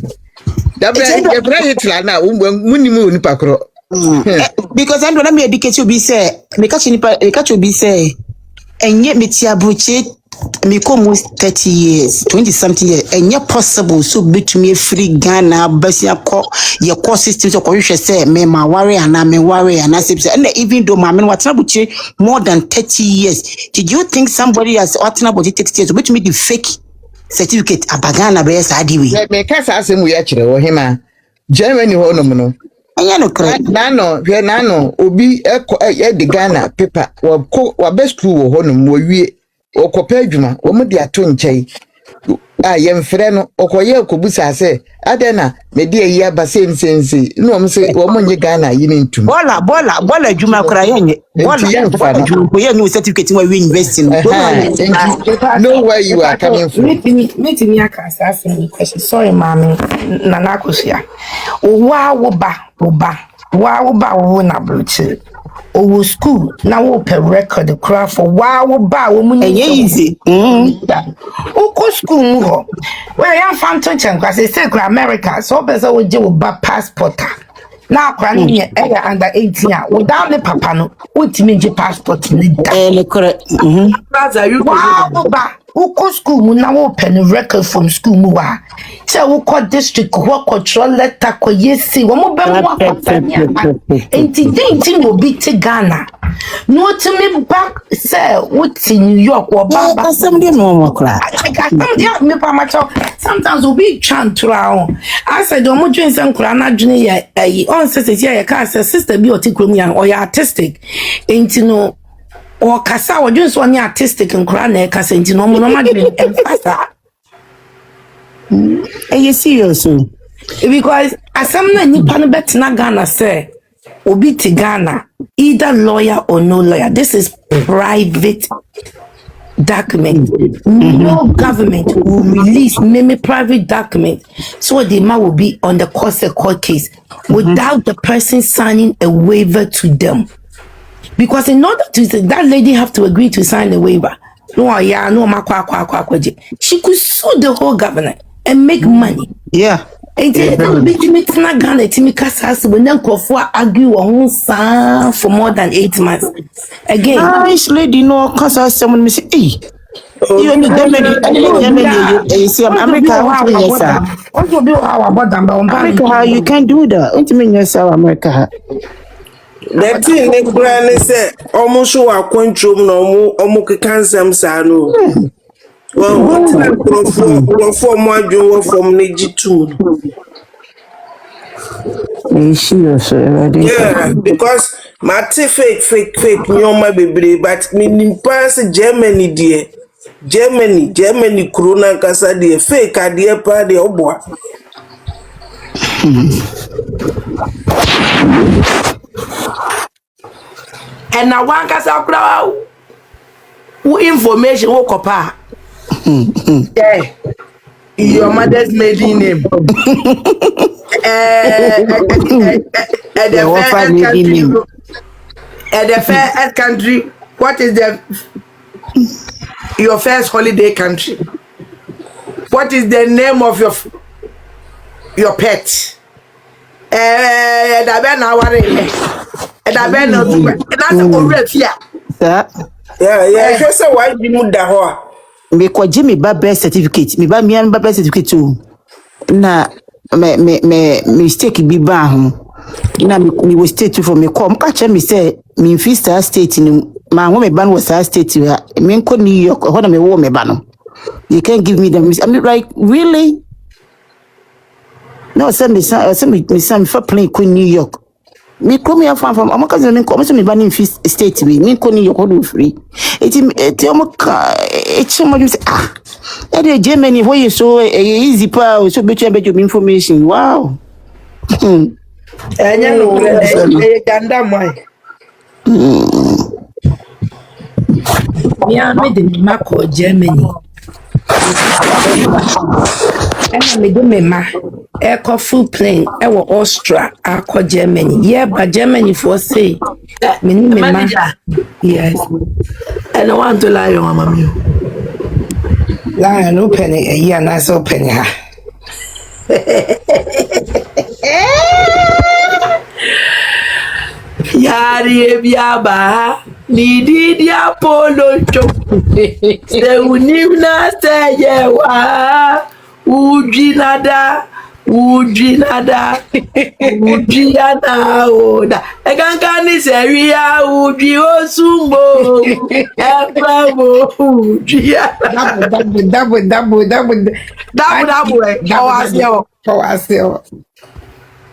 da be ye bra Hitler na munnimu ni pakro. Because I don't me educate you be say me catch you be say and yet me tiabuche me almost 30 years 20 something years and yet possible so between free Ghana basia ko your course system so you say me ma worry and I say and even though my men what buche more than 30 years did you think somebody has what about 30 years which me the fake certificate abagana be sadiwi me kasa asem we akire wo hima Germany ho no no nano obi e de Ghana paper wa best school wo ho no mo wie okopa adwuma wo mo de ato nkyai yemfre no okoye okobusa se adena me de ayi aba sense no mo se wo mo nye Ghana yi ni ntum bola adwuma kora yenye bola ye new certificate wa university no know where you are coming from. Meet me akasa ask me question. Sorry mami na nakosia wo ba wo na broche o school na wo per record cry for wo ba wo mu easy o ko school mu ho where ya phantom chankwa say America so person wo je wo ba passport na akwa ni under 18 a without the papa no ultimate je passport ni da correct you ba uko school mu na wo pen record from school mu wa say wo ko district wo control letter ko yesi wo mo be mo akanya enti no be to Ghana no to me back say what in New York wo ba somebody no kra me pa macho sometimes we be chantra I said do mo dwen san kra na dwen ye on say ya ka say sister bi otikrom yan or ya artistic enti no or kasa or just one artistic and crane kasa into no madrid and faster. And you serious because as some nipan bet na Ghana say obi to Ghana either lawyer or no lawyer. This is private document. No government will release many private document so the man will be on the court case without the person signing a waiver to them. Because in order to that lady have to agree to sign the waiver. She could sue the whole government and make money. Yeah. And argue for more than 8 months. Again, Nice lady, no, cause someone me say, hey, you need them, you see, America, America, how you can do that? What do you mean, yourself, America? The thing they grant say almost so a quantum no more cancer sano. Well, what's that for more you from Nijitu? Yeah, because my fake nyoma baby, but meaning pass Germany dear. Germany corona casa dear fake idea pa de oboa. And now one casa crowd who information woke up. Yeah. Your mother's maiden name. The first country. What is your first holiday country? What is the name of your pet? Yeah. Just why you move the hoa. Me kwa Jimmy ba birth certificate. Me ba mian ba birth certificate too. Na me mistake bi ba ho. Na me was state for me come catch me say me Fista state ni ma ho me ban was state ya. Me nko New York ho na me wo me ba no. You can't give me them. I mean like really? No, send me for plane New York. Me come here from America me come so me ban in state me ko New York do free. It somebody say that Germany where you so easy pa so bet you information. Wow. Ganda mai. me the Marco Germany. And I made me ma air full plane. I was Austria, I call Germany. Yeah, but Germany for say me ma. Yes. And I want to lie on mammy. Lion open it, yeah, nice open ya. Yari biaba ni dia polo chok. Se unimna se yewa ujinada ujiana oda ekankani seria uji osumbo ebravo ujiana double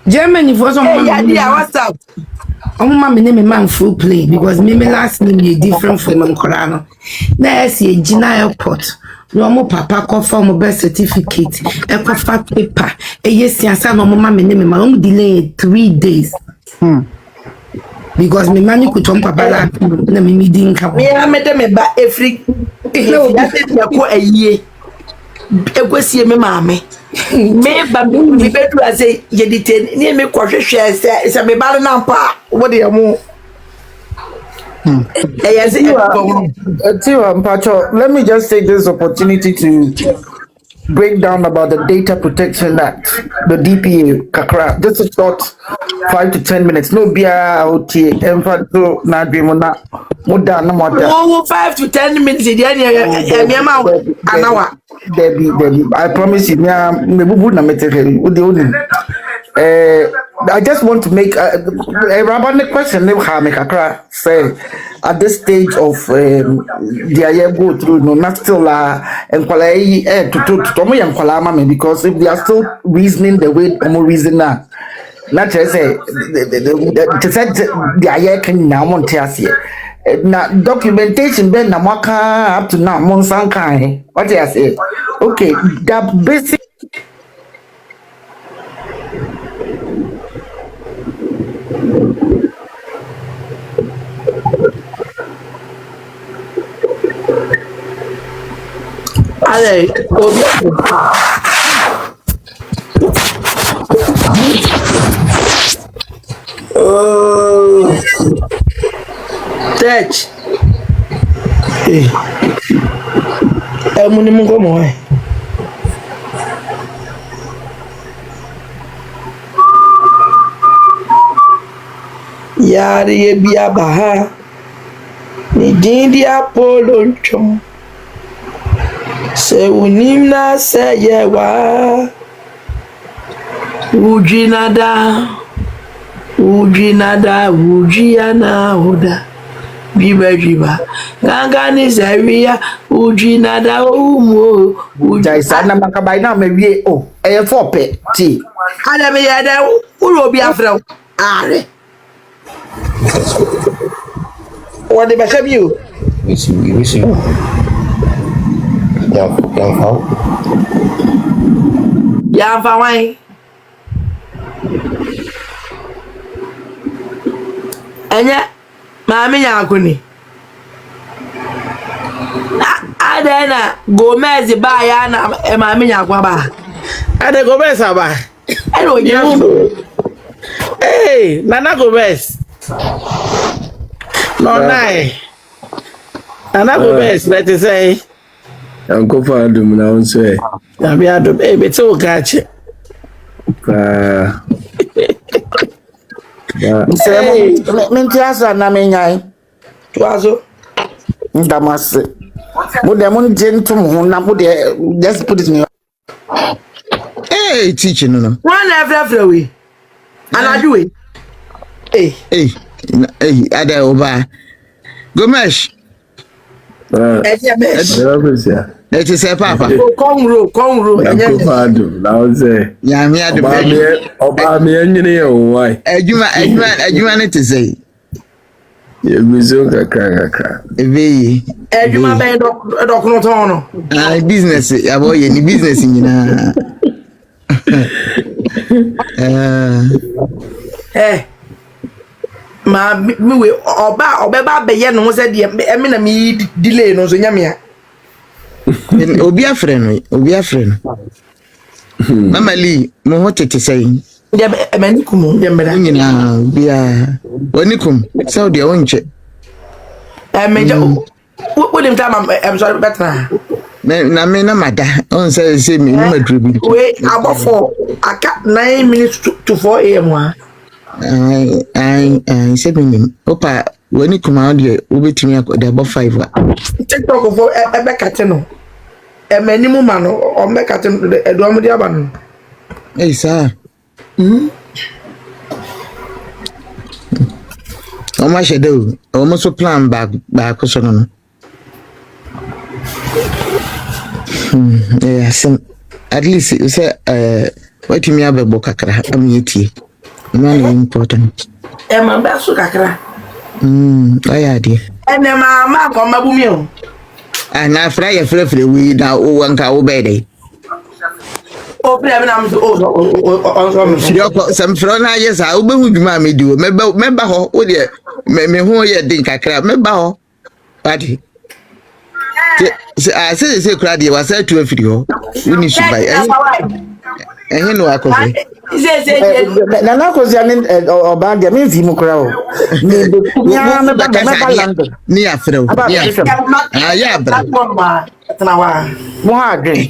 Germany for some what's up? My name is man full play because me last name is different from Mankorano. Now I see a Gina airport. No more papa call for my birth certificate. A coffee paper. A yes, yes, no more my name. My own delay 3 days. Because me money could come papa. Na me didn't come. Me I met them back every. That is a year. E go see me mama. Me ba me bedu ase ye detain ni me kwhwehwe se me ba na mpa wo de mo let me just take this opportunity to break down about the Data Protection Act, the DPA, Kakra. Just a short 5 to 10 minutes. No bia OT, emphato na dreamona, muda na moda. Oh, 5 to 10 minutes. Debbie, I promise you, I just want to make a rabbinic question. Say at this stage of the year go through, no, not still and to because if they are still reasoning the way I'm reasoning now, not to say the year can now want to see. Na documentation ben na mwaka up to now monsankai. What do I say? Okay, the basic Ale, oh, touch. Eh, muni mungo mo eh. Yari ye bia baha. Ni dindi apolo nchom. Se unimna se yewa. Ujinada, ujiana oda. Jiba. Gangani Zaria, ujinada umo. Jaisana makabai na mewie o. Eye for pe ti. Ada me yada ulo bi afra. Are. What the best of you? We see. Ya fa wine. Enya maami yakuni. Adena Gomez ba ya na maami yakwa ba. Ade Gomez aba. Eno nyamu. Hey, Nana Gomez. No nai. Nana Gomez, let's say. Uncle Fadum now say. Na bi ado baby to catch. Say menti asa na menyai. Tuazo. Ndamase. Mo de mo njentum ho na mo de just put it in your. Hey, teaching no. One every way. And I do it. Hey, ada oba. Gomesh. It is a papa. Conro. Uncle Fadum now say. Ya me adu. Oba me engineer o why. Ejuma ne te say. Ye bizo kakra. Ebe. Ejuma be dokuno tono. Business ya boy ni business nyina. Ma me we oba be ye no se de me na me delay no so nyame a. Obi afre no. Mama Lee, mo hotete say. De manikum de mbeda. Nyina bia. Wanikum. So de wonche. Meja what them time I'm sorry better. Na me na mada. On say me no madrubi. We about 4 aka 9 minutes to 4 a.m. wa. I said me opa wani kuma de obetimi akode about 5 wa. TikTok for ebe kate no. Emanimu ma no o me kate eduam de aba no. Hey sir. O ma shedo o mo so plan back so no. Yes, at least you say what me abebo kakra am yeti. No important. Ma be so kakra. Aya de. Ene ma ko mabumi o. Na fra ye frefre wi na o wanka wo be dey. O pre me na me o Sirioko sam fra na yes a wo be hu dwuma me di o meba ho wo de me hu ye din kakra meba ho. Padi. Say kura de wasa tu afiri ho. Woni subai. Ehe no akose. Na na kozi ani oba de me vi mu kura o. Ni be nya me ba London. Ni afre o. Ya bra. Mo ha dwen.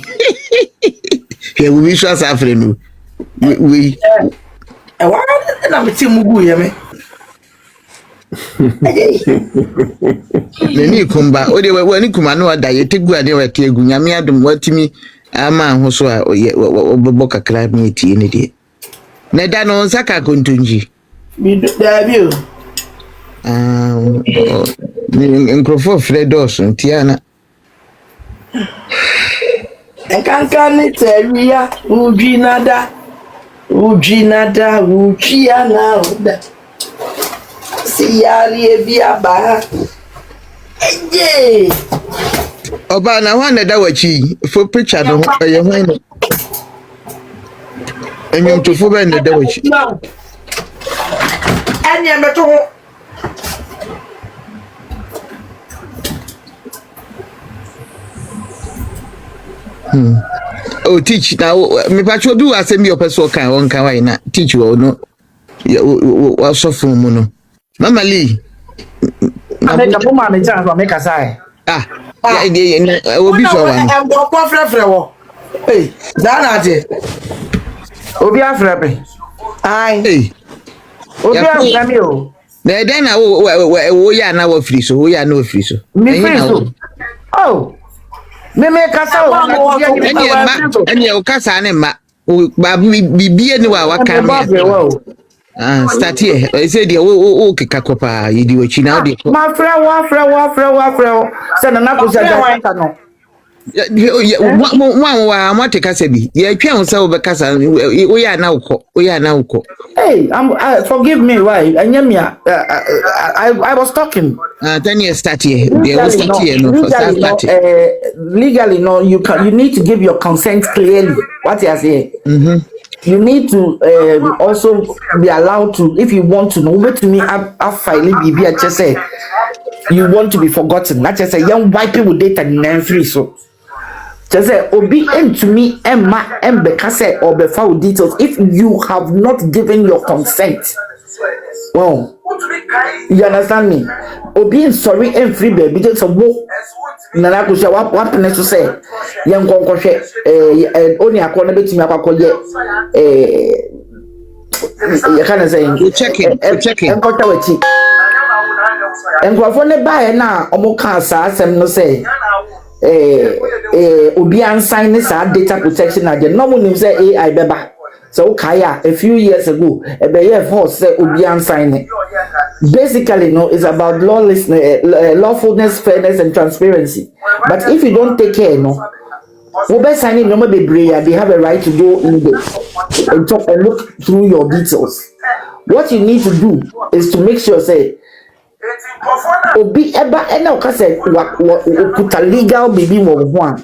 He we wish us afre no. We wa na me ti mugu ye me. Neni kumba o de wani kuma no ada ye tegu ade wa te egu nyame adum watimi ama ho so a obebo kakra mi tie ne de na da no saka kontunji mi da bi o ni enkrofo fredos ntiana enkanka ni teria ujinada ujiana oda siyari ebi aba eje oba na wana da wachi fo picture no ye hwan no enyum to fo ben da wachi anya meto Oh, teach now. Me pacho do asem your person kan won kan why na teach you no. Ya so from mu no. Mama Lee. Make a woman chance make a say. Yeah, obi so wan. Em go frefre wo. Hey, Zana je. Obi afrepe. Ai. Hey. Obi afrepe o. Na den na wo ya na wo free so, wo ya na wo free so. Me free so. Oh. Me kasa o. Eni o kasa ne ma. Ba bibie ni wa waka me. Start here. I said o keka kopa yidi wachi na de. Ma fra. Say na ko say kasa no. One what kasa bi. Ye twa ho say wo be kasa wo ya na uko. Hey, forgive me why? I was talking. Then you start here. Legally, no, you need to give your consent clearly. What you say? You need to also be allowed to, if you want to know. Wait to me, I finally be just say you want to be forgotten. Not just say young white people data and free so. Just say obi to me emma embekase or befa details if you have not given your consent. Well, you understand me? Obi sorry and free baby just a walk. Nana kusha what to say? Young konkoshe only a corner bit me akoye you can say checking and go ne buy na omo kan sa asem no say obi sign this data protection agent no one say AI beba so kaya a few years ago a year force say obi sign it. Basically no, it's about lawfulness, fairness and transparency, but if you don't take care no signing no they have a right to go in there and talk and look through your details. What you need to do is to make sure say obi eba ena okase put a legal baby one.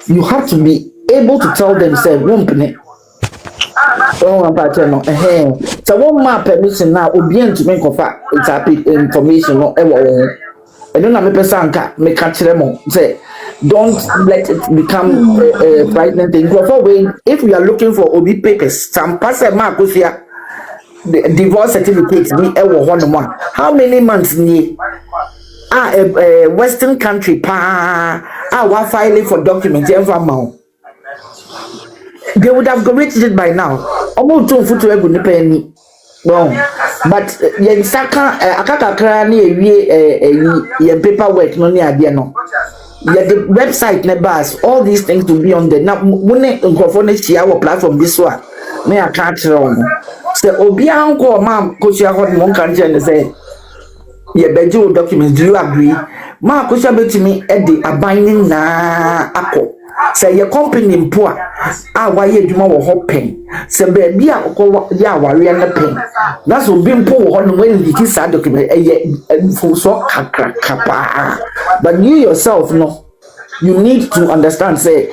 You have to be able to tell them say wompene so one map permission now obi to make of information no ewo I don't have a person make catch them say don't let it become a frightening thing. If we are looking for obi papers some person mark the divorce certificate be one. How many months ni a western country wa filing for documents they would have reached it by now. Almost 2 foot away good penny. Well, but yen saka akakakra ni ewie paperwork no ni ade no. The website ne bars all these things to be on there. Now when nkofo na chia our platform this one. Me aka kire on. Say obi anko ma ko chia ho mo kan je ne say ye beju documents do you agree? Ma ko chia betimi e de aban na akọ. Say your company mpoa why you adwuma wo ho pen say baby a ko ya aware na pen that's obi mpo wo no when you sa document for so kakapa but you yourself no you need to understand say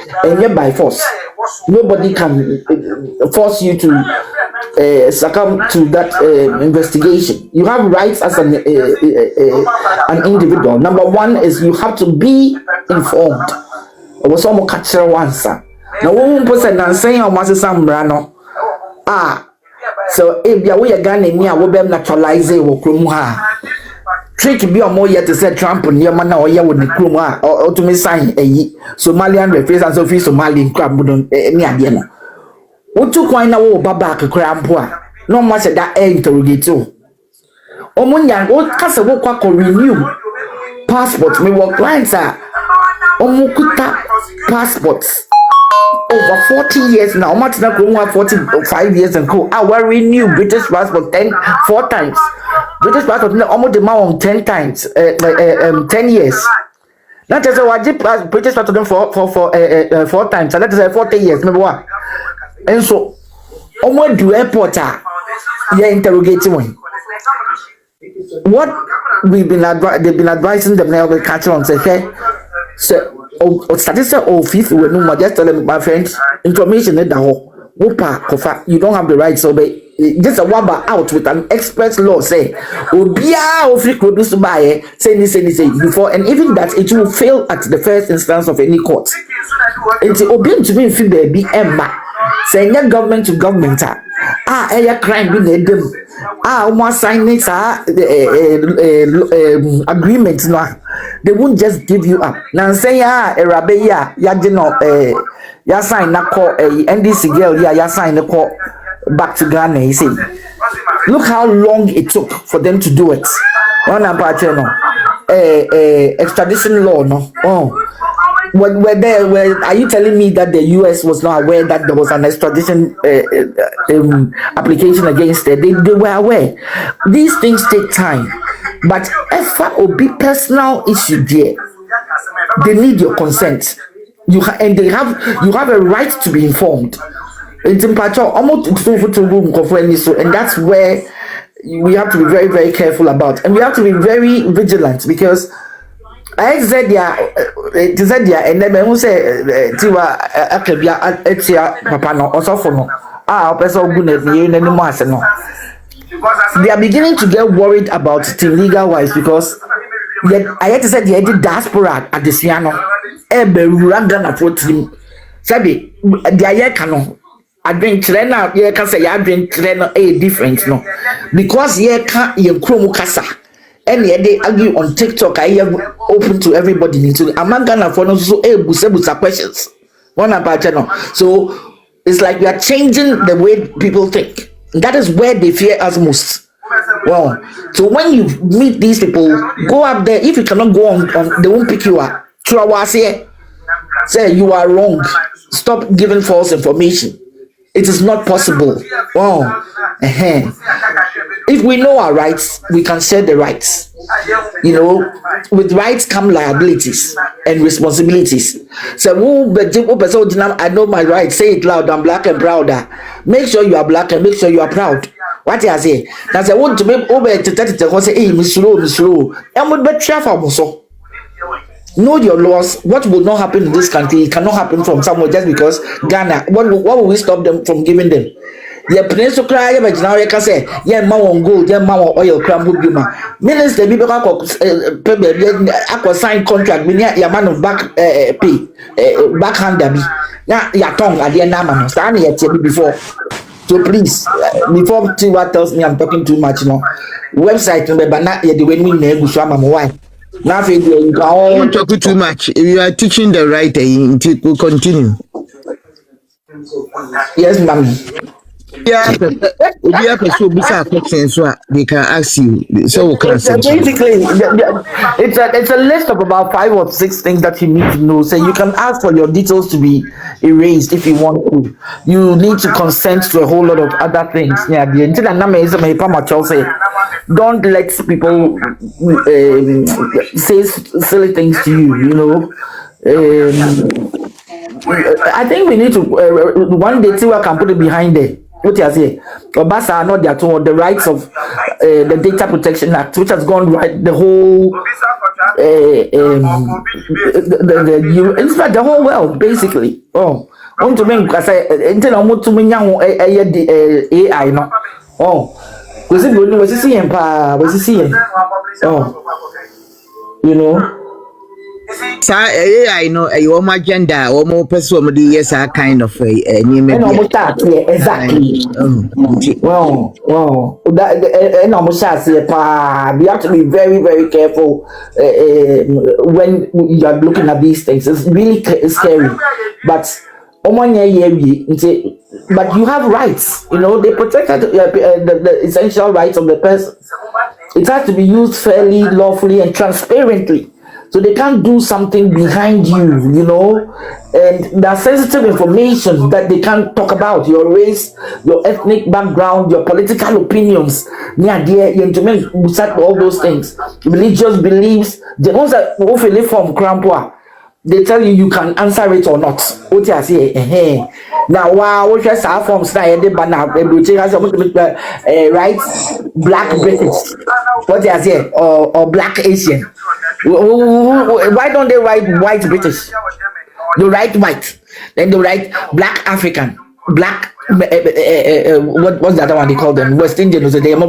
by force nobody can force you to succumb to that investigation. You have rights as an individual. Number one is you have to be informed. Was almost catcher once. Now, one person and saying, "Oh, Master Sambrano." So if you are a gun in me, I will be naturalized. Trick be a more yet to say Trump and your man or you would the or to me sign a Somalian reference and Sophie Somalian crab near Vienna. What took wine a baba crab poor? No much at that interrogate too. Omunya, what castle walk or renew passport? Me walk clients are. Omukuta passports over 40 years now. Much not going 45 years and go. I will renew British passport 4 times. British passport almost the amount 10 times, 10 years. That is why I British passport for 4 times. So that is 40 years. Remember what? And so, almost do airport. You're interrogating one. What they've been advising them now. They catch on say, hey. So, statistics of fifth will no just tell them my friends information in the whole. You don't have the right to obey just a waba out with an expert law say obia ofri produce by say before, and even that it will fail at the first instance of any court. It's obin to be fi baby emma say government to government crime be them almost sign it agreement no, they won't just give you up. Now say erabe ya ya sign na call NDC girl ya sign the call back to Ghana. He said, look how long it took for them to do it. One about extradition law, no. Are you telling me that the US was not aware that there was an extradition application against it? They were aware. These things take time, but if it be personal issue there, they need your consent. You have a right to be informed. It's in almost and that's where we have to be very, very careful about, and we have to be very vigilant, because I said and then who say Tiwa Akabia Etia Papa no also for no person goodness no. They are beginning to get worried about team legal wise, because I had to say the diaspora at the Siano Randana for team Sabi the Ayakano. I drink now, you can say I drink a difference, no, because you can't Chrome Casa. And yet they argue on TikTok. I have open to everybody. I'm not gonna follow so busa questions. One about channel. So it's like we are changing the way people think. That is where they fear us most. Well, so when you meet these people, go up there. If you cannot go on they won't pick you up. Say you are wrong. Stop giving false information. It is not possible. Wow. If we know our rights, we can share the rights. You know, with rights come liabilities and responsibilities. So, I know my rights. Say it loud. I'm black and proud. Make sure you are black and make sure you are proud. What I say? That's I want to make over to say, hey, Miss Slow. And would be travel so. Know your laws. What will not happen in this country, it cannot happen from somewhere just because Ghana. What will we stop them from giving them? Yeah, Prince to cry, but now you can say, yeah, ma on gold, yeah, ma on oil, cram would be ma. Minister, people I sign contract, we need your man of back pay, backhand. Now, your tongue, I didn't know, stand here before. So please, before what tells me I'm talking too much, no. Website, but not yet the way we name why. Nothing. You Don't talk too much. You are teaching the right thing. To continue. Yes, ma'am. Yeah, so they can ask you. So basically, it's a list of about 5 or 6 things that you need to know. So you can ask for your details to be erased if you want to. You need to consent to a whole lot of other things. Yeah, the internet don't let people say silly things to you. You know. I think we need to one day I can put it behind there. What you say? Obasa are not there to the rights of the Data Protection Act, which has gone right the whole in fact the whole world basically. Oh, want to make because until I want to mean AI no. Oh, was it seeing pa? Was it seeing? Oh, you know. I know your agenda or more person yes are kind of exactly. Well, that and almost say we have to be very, very careful when you are looking at these things. It's really scary, but but you have rights. You know, they protect the essential rights of the person. It has to be used fairly, lawfully, and transparently. So they can't do something behind you, you know, and there's sensitive information that they can't talk about. Your race, your ethnic background, your political opinions, all those things. Religious beliefs, the ones that live from Krampua, they tell you can answer it or not. What you say? Now, wow, what you say? Forms now, right? Black British, what you say? Or Black Asian. Why don't they write white British? They write white, then they write Black African, Black what's the other one they call them? West Indians. They are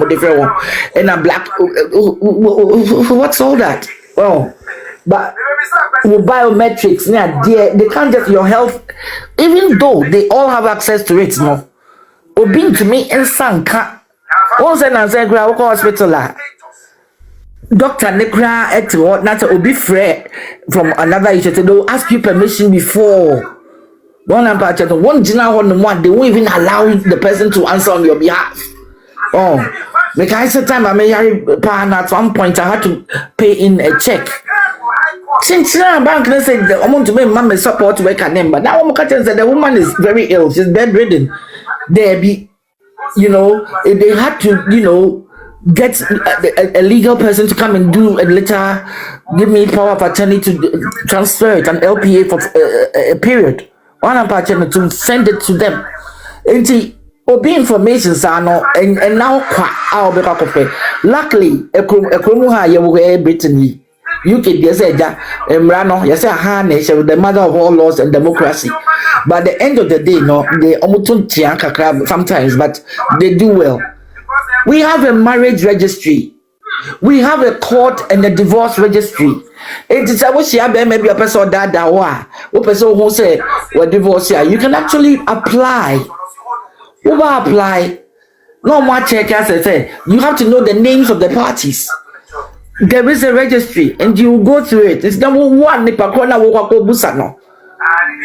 different one. And a black. What's all that? Well, but with biometrics, yeah, they can't get your health, even though they all have access to it. No, being to me in Sanka. Once I say, go hospital. Doctor Nekra at what not to be free from another issue. They will ask you permission before. One general one, they won't even allow the person to answer on your behalf. Oh, because I said time I may at one point I had to pay in a check. Since bank they said the amount to make mama support work at them, but now I'm said the woman is very ill, she's bedridden. There be, they had to, get a legal person to come and do a letter, give me power of attorney to transfer it, an LPA for a period. One person to send it to them. And see, obi information and now I'll be back. Luckily, a Kumuha you Brittany. UK yes Mrano, yes nation, the mother of all laws and democracy. But at the end of the day, they almost sometimes, but they do well. We have a marriage registry. We have a court and a divorce registry. It is maybe a person that person who say we're divorced here. You can actually apply. Who will apply? No more check as I say. You have to know the names of the parties. There is a registry and you will go through it. It's number one.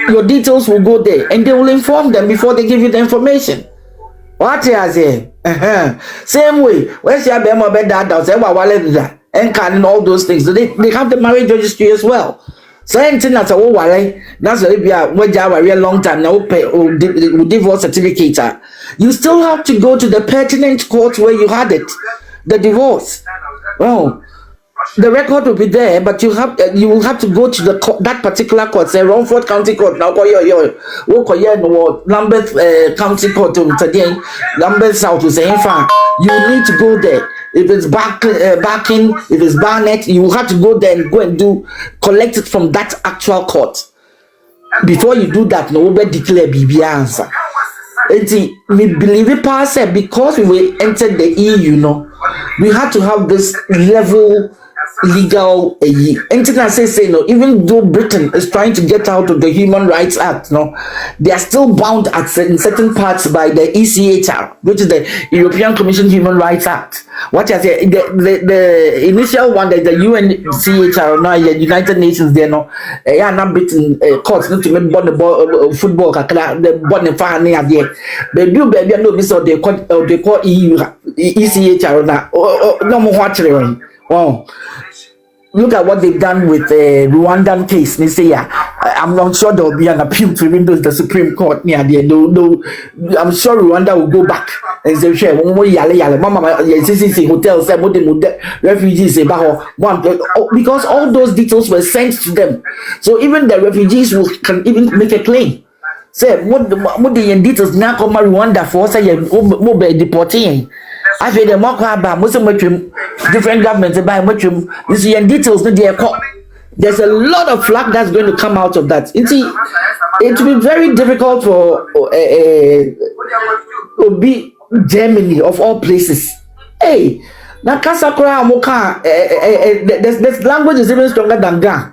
Your details will go there and they will inform them before they give you the information. What I say? Same way. Where's your bema bed that and can all those things. So they have the marriage registry as well. So anything that's that's a real long time now pay or divorce certificate. You still have to go to the pertinent court where you had it, the divorce. Well, the record will be there, but you will have to go to that particular court, say Romford County Court. Now call your Lumba County Court today, Lumba South to say you need to go there. If it's backing, if it's Barnett, you will have to go there and go and collect it from that actual court. Before you do that, no one declare BB answer. We believe it passed because we entered the EU, we had to have this level legal even though Britain is trying to get out of the Human Rights Act, they are still bound in certain parts by the ECHR, which is the European Commission Human Rights Act. What I say, the initial one that the UNCHR, now the United Nations, they not Britain courts not to make football, the born far near there. They do baby no miss or they call EU ECHR no more watching. Wow. Look at what they've done with the Rwandan case. They say, I'm not sure there will be an appeal to even the Supreme Court near the end. No, I'm sure Rwanda will go back and say, Mama, hotels, refugees, because all those details were sent to them. So even the refugees can even make a claim. Say, what the details now come Rwanda for, say, mobile deporting. I feel the more about different governments by much details. There's a lot of flack that's going to come out of that. It will be very difficult for be Germany of all places. Hey, now Kasakura Moka, this language is even stronger than Ga.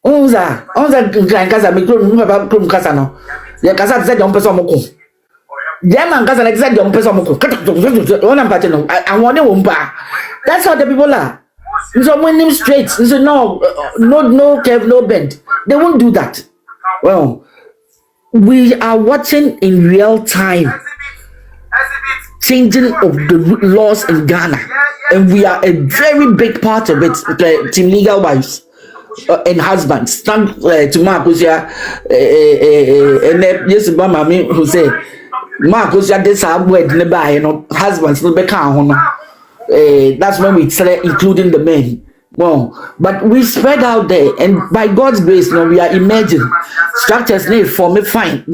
Onza Kasa Mikro about Krum Kasano. The Kasa said on Pesomoko. German Kasa said on Pesomoko. I want to that's how the people are. So when them straight, so no curve, no bend. They won't do that. Well, we are watching in real time changing of the laws in Ghana, and we are a very big part of it. Team legal wives and husbands. Thank to Mark Usia, and yes, Mama who say Mark Usia this word nearby, husbands no be count. That's when we started including the men. Well, but we spread out there, and by God's grace, we are emerging. Structures need form fine.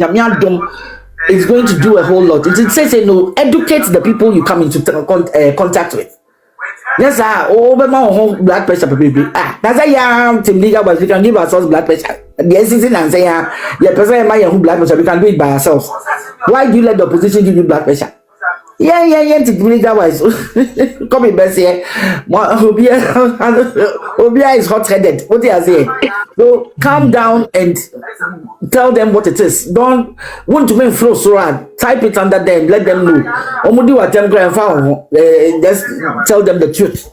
It's going to do a whole lot. It says, educate the people you come into contact with. Yes, sir. Oh, but my whole blood pressure, baby. Ah, that's a young team leader, but we can give ourselves blood pressure. Yes, it's in and say, yeah, person, my own blood pressure, we can do it by ourselves. Why do you let the opposition give you blood pressure? Yeah, team leader wise. Come in, best here. Obia is hot headed. What do you say? So calm down and tell them what it is. Don't want to make flow so hard. Type it under them, let them know. Omudi what them grand found. Just tell them the truth.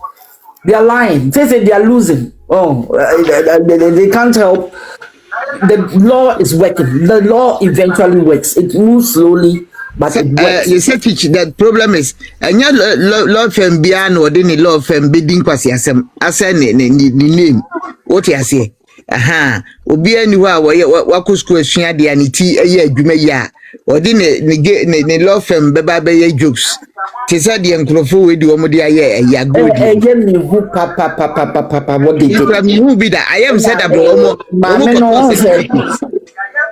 They are lying. Say they are losing. Oh, they can't help. The law is working. The law eventually works. It moves slowly, but it works. You said the problem is and law firm beyond or any law firm bidding kwasi asem name. What you say? Aha, obi anywhere wako school asua de aniti eye adwuma ya. Odi ne law firm beba be jokes. Tisa de nkrofo we di omode aye ya good. Me who papa what they did. Who be that? I am said about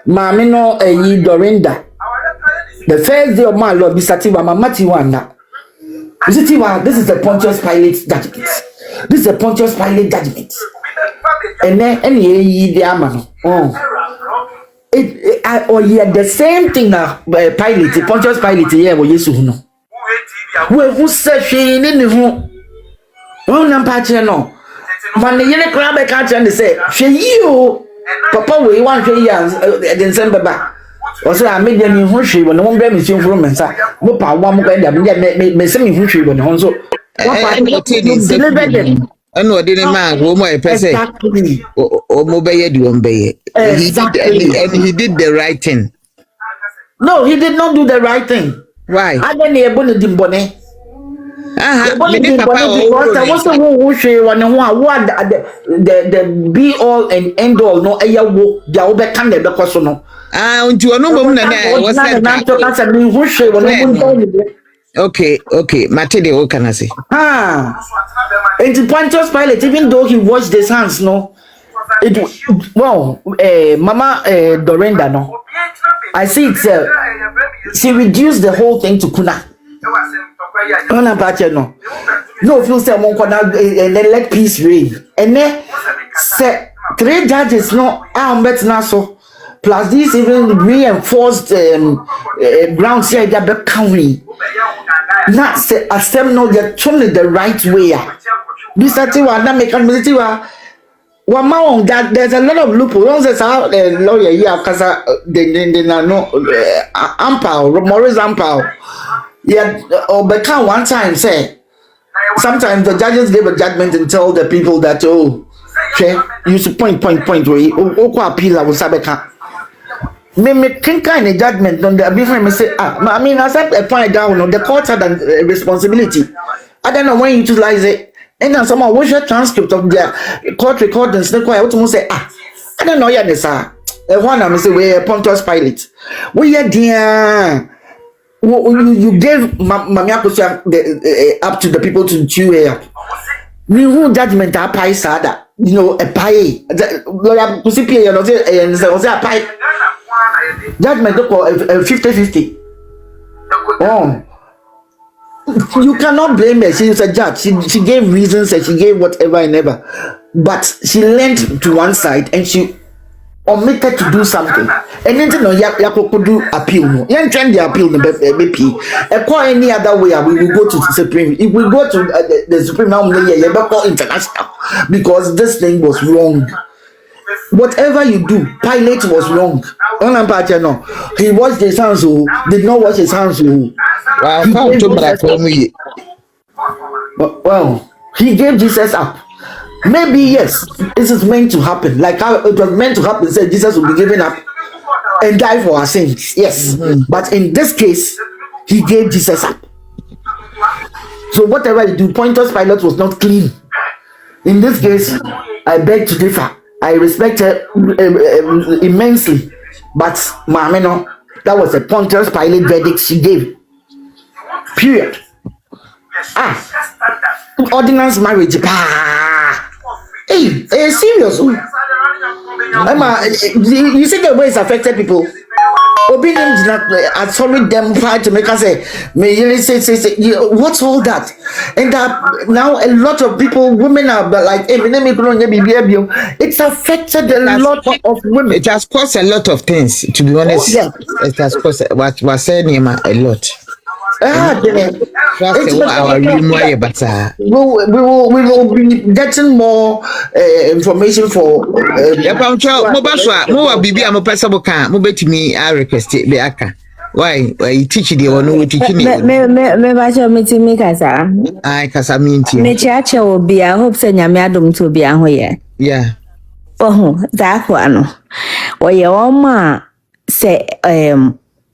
Mama no Dorinda. The first day of my Lord Bisatiwa Mamatiwana. Bisatiwa, this is the Pontius Pilate judgment. This is a Pontius Pilate judgment. And then any the amano. Yeah, the same thing now. Pilate, Pontius Pilate, yeah, we used to know. Who said she in the home? Oh, Nampache no. When the yellow crab can't and say, she you, Papa, we want 3 years, December back. Or say, I made them in Hushi when no one blame is from and say, no power, one more may send me Hushi when also. Deliver them. And what did a man who might say, or Mobay Dumbay? He did the right thing. No, he did not do the right thing. Why? I don't know about the bonnet. Because I was the one who say one the be all and end all no aya wo the obe can the question no. Unto a number was okay, Matede, what can I say? And the Pontius Pilate, even though he washed his hands, no, Mama Dorinda, no, I see it. She reduced the whole thing to kuna. No, if you say and then let peace reign. And then say 3 judges, no, bet now so. Plus this even reinforced grounds here that be county. Not say a stem no get truly the right way. This that you are not making me one more that there's a lot of loopholes. There's a lawyer here because they no ampao, Maurice ampao. Yeah, or become one time say sometimes the judges give a judgment and tell the people that okay, you should point where appeal I will sabeka. Me kind of judgment on the before me say I mean I said a point down on the court had a responsibility. I don't know when you utilize it. And then someone watch a transcript of their court recordings. They quite to say I don't know yet sir. One I say we Pontius Pilate. We are dear. You gave Mamia up to the people to chew here. We who judgment a pie sada. You know, a pie. Lawyer Pussy, you know, and say, a pie. Judgment for 50-50. Oh. You cannot blame her. She is a judge. She gave reasons and she gave whatever and ever. But she leaned to one side and she omitted to do something. And then no could do appeal. No, you trend the appeal the BP. Any other way, we will go to the Supreme. If we go to the Supreme now, you call international because this thing was wrong. Whatever you do, Pilate was wrong. He washed his hands, did not wash his hands. Well, he gave Jesus up. Maybe yes, this is meant to happen. Like how it was meant to happen, said Jesus will be given up and die for our sins. Yes, but in this case, he gave Jesus up. So whatever you do, Pontius Pilate was not clean. In this case, I beg to differ. I respect her immensely, but Mameno, that was a Pontius Pilate verdict she gave. Period. Ordinance marriage. Hey, serious. You see the way it's affected people. I sorry them try to make us say, what's all that? And now a lot of people, women are like, hey, it's affected a lot of women. It has caused a lot of things, to be honest. Yeah. It has caused what was saying a lot. We will be getting more information for why you teach the one who teaching you? I Mechacha will be, I hope Senyamiadum to be a way. Yeah. Oh, that one. Or your ma say,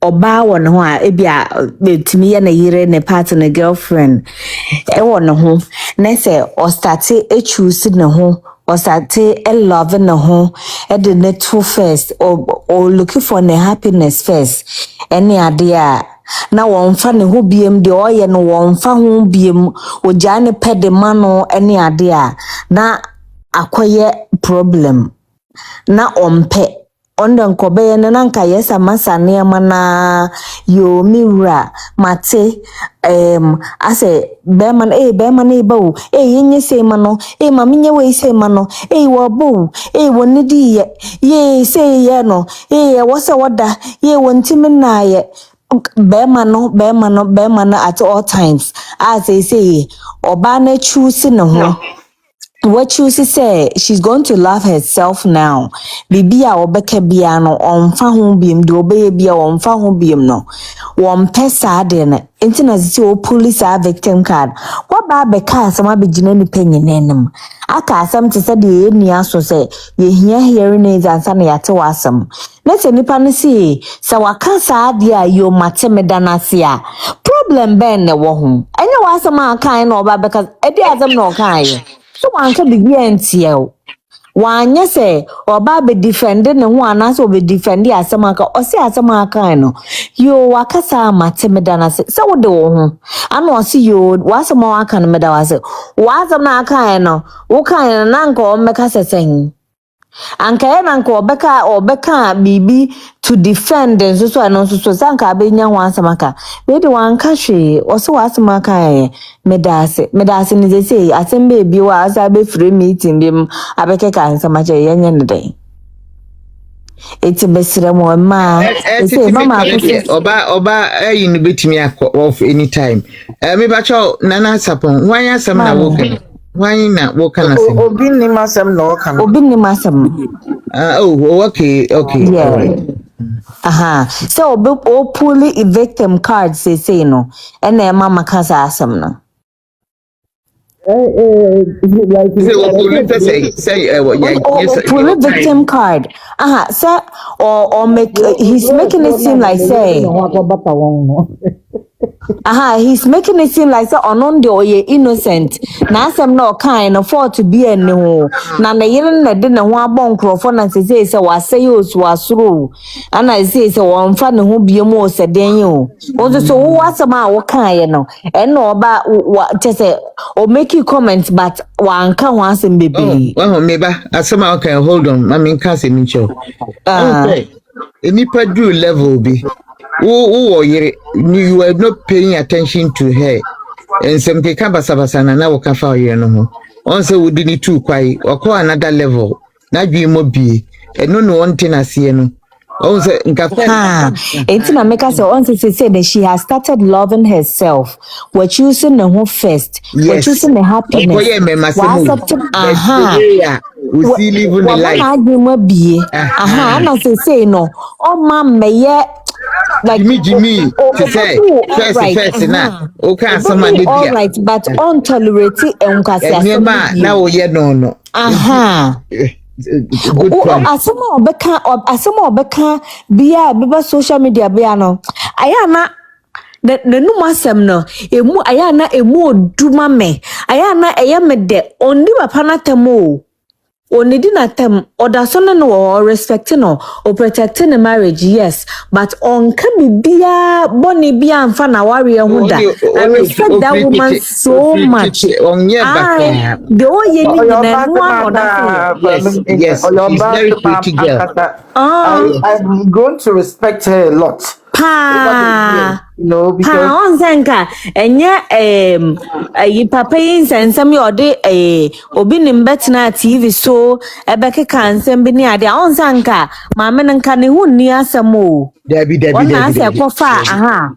Oba one who ebia to me and a year in a partner girlfriend. E won ho. Nese or start a choosing no ho. Or start a loving no ho. E the net first or looking for the happiness first. Any idea. Na wonfa ne ho biem de oye no wonfa ho biem ogya ne pede ma no ene ade a na akoye problem na ompe onda nkobe ne nanka yesa masane mana yo miwra mate ase be man ba o yenye se ma no ma menye we se ma no wo bo woni di ye se ye no wo se woda ye wontimi na ye Bema no at all times. As they say, Obana choosing no. What chooses say she's going to love herself now. Bibia obeke biano on fahum bim do baby on fahum bim no. One pesa den international police victim card. What ba beka some be jineni penny nenem. Aka some to say the nia so say ye hear hearing aids and sana yate wasam. Let's nipa ne see sa waka sa dia yo mateme danasia. Problem ben ne wo ho. Enya wasama kan no ba beka edi azam no kan ye. So one can be NTL. One yes, or Baby defending and one as will be defending as a marker or say as a marker. You wakasa matemedana so would do. I know see you was a more kind of medawase. Was a marker, what kind of uncle make us a thing. Anka uncle Becca BB to defend and so I know so sanka being once a maka. Maybe one country also was a maka medasi ni say I send baby was a be free meeting them abeke can so much a day. It's a best more ma say mama oba in bit me off any time. Me bacho nana sapon why some na woken. Why not what can I say? Obini masam no kan. Obini masam. Okay. Yeah. All right. So o pulley victim cards say no. And then mama kasa asam no. Pulley victim card. So or make he's making it seem like say he's making it seem like say onondo oye innocent. Na asem na kind afford to be any ho. Na yele na de ne ho abon krofo na say wase yos wasuro. And I say wonfa ne ho biem o seden yo. Onzo so wo asema wo kan no. En no ba say o make you comment but wanka ho asem bebe. Oh, meba asema okay hold on. I mean can say me show. Okay. Enipa do level be. You were not paying attention to her. And some kekabasa na waka fa ye no ho. On say we didn't too quite or call another level. Na dwi mo bi. E no one thing ase no. On say Etina make us on say that she has started loving herself. We're choosing the home first. Yes. We're choosing the happiness. We see living the life. And I say no. Oh mama me like Jimmy to say first na okay somebody all right but untolerate and kasi now ye no good point asema obeka bia beba social media bia no aya na the no masem no emu aya na emu oduma me aya na eye me de ondi papa na temo onidi na tem oda so no no respect no o protect the marriage yes but on ka bibia boni bia amfa na ware ho da I respect that woman so much the oye ni na no oda yes she's very pretty girl I've grown to respect her a lot. No, because on senka enye yi papa yin sensem yo de obi nim betina TV so ebeke kansem bi ni ade on senka ma me nka ne hu ni asem o Debbie ona se kofa aha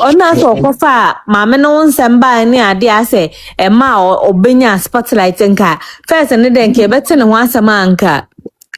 ona so kofa ma me no nsem ba ni ade ase e ma obenya spotlight nka first ne de nke betene ho asem anka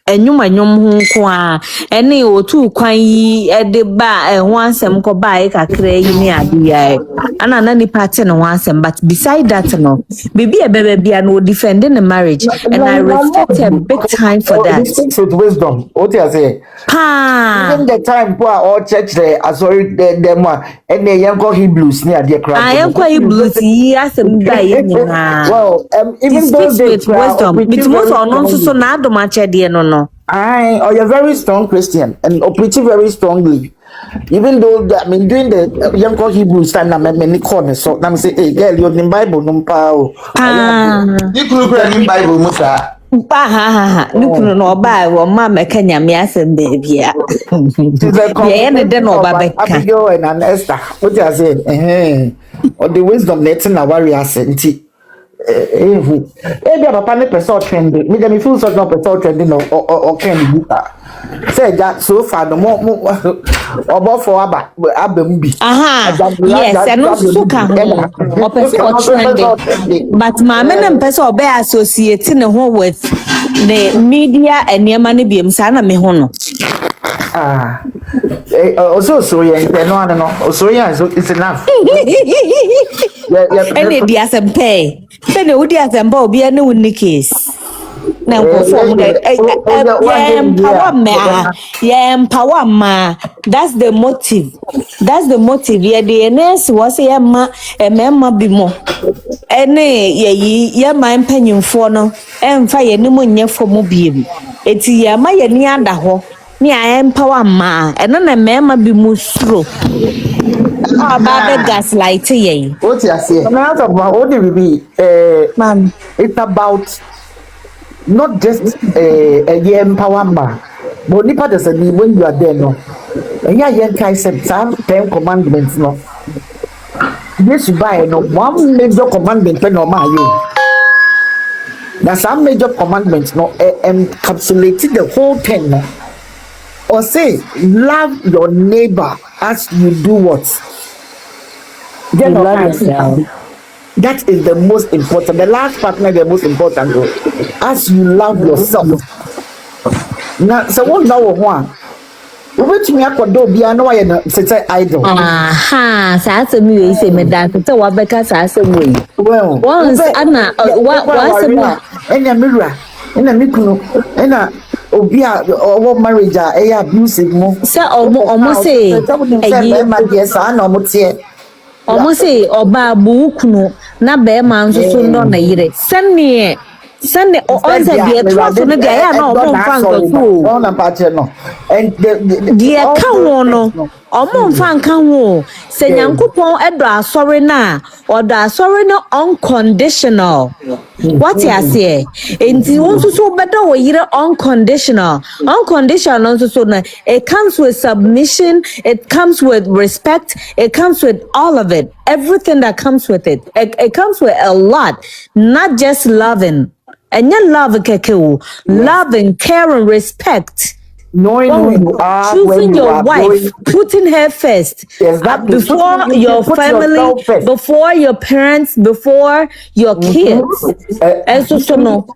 enyuma nyom ho kwa ene otu kwan yi ede ba ho ansem ko ba e kakra yi ni ade ya ana na ni party no ansem but beside that no bibi e bebe bia no defend the marriage and I respect her big time for that. He speaks with wisdom. What you say? Even the time poor all church there sorry them and the young Hebrews near the crowd. I am quite Hebrews yi asem ba yi nyina. Well, even though they with wisdom bit mo so no so na do ma chede no no. You're a very strong Christian and operating very strongly. Even though doing the young Hebrews time na many corners, so I'm say, hey girl, you're in Bible, no power. You could read Bible, Musa. Ha. Nukunu no ba wo ma meka nyame asem baby a. Yeah, ne de no ba beka. Abigail and Esther. What you say? Or the wisdom net na warrior senti. Maybe papa ne person trending. Me feel so no person trending or can be. Say that so far the more obo for abem bi. Yes, and no so ka ho. O person trending. But ma me na person obe associate ne ho with the media and yemane biem sa na me ho no. Also so yeah, no. So yeah, so it's enough. Any dia sempe. Say no dia sempe obi ane woni case. Na perform empower ma. That's the motive. Yeah, the nurse was a ma bi mo. Ene ye ma mpanyimfo no emfa ye ni mo nye fo mo biem. Eti ye ma ye ni ada ho. Ni a empower ma. Eno na mema bi mu suro. About the gaslight ye. What you say? What do we Ma'am, it's about not just a empowerment, but nipa does when you are there no. And yeah, can say some 10 commandments no. Yes, you buy no one major commandment no ma you. Now some major commandments no encapsulated the whole thing no. Or say love your neighbor as you do what? You love yourself. That is the most important. The last partner, the most important. As you love yourself. Now, so what now one? Which me akodo bia no ye no say idol. Sa me we say me that so wa beka sa asem we. Well, once ana wa asem enya mirror, enya mikunu, enya obi a owo marriage a e abusive mo. Say omo say eyi ma dey sa na omo tie. Omo say oba bu kunu na be ma nso so no na yire. Send on the trust no dia ya na omo mfa nko on na patche no and the account no omo mfa nka ho se nyankopon edo asori na odo asori no unconditional what you say enti wonso so bedo wo yire unconditional nso so na it comes with submission, it comes with respect, it comes with all of it, everything that comes with it. It comes with a lot, not just loving. And your love keke love and care and respect. Knowing who you are, choosing your wife, putting her first, before your family, before your parents, before your kids. And so no,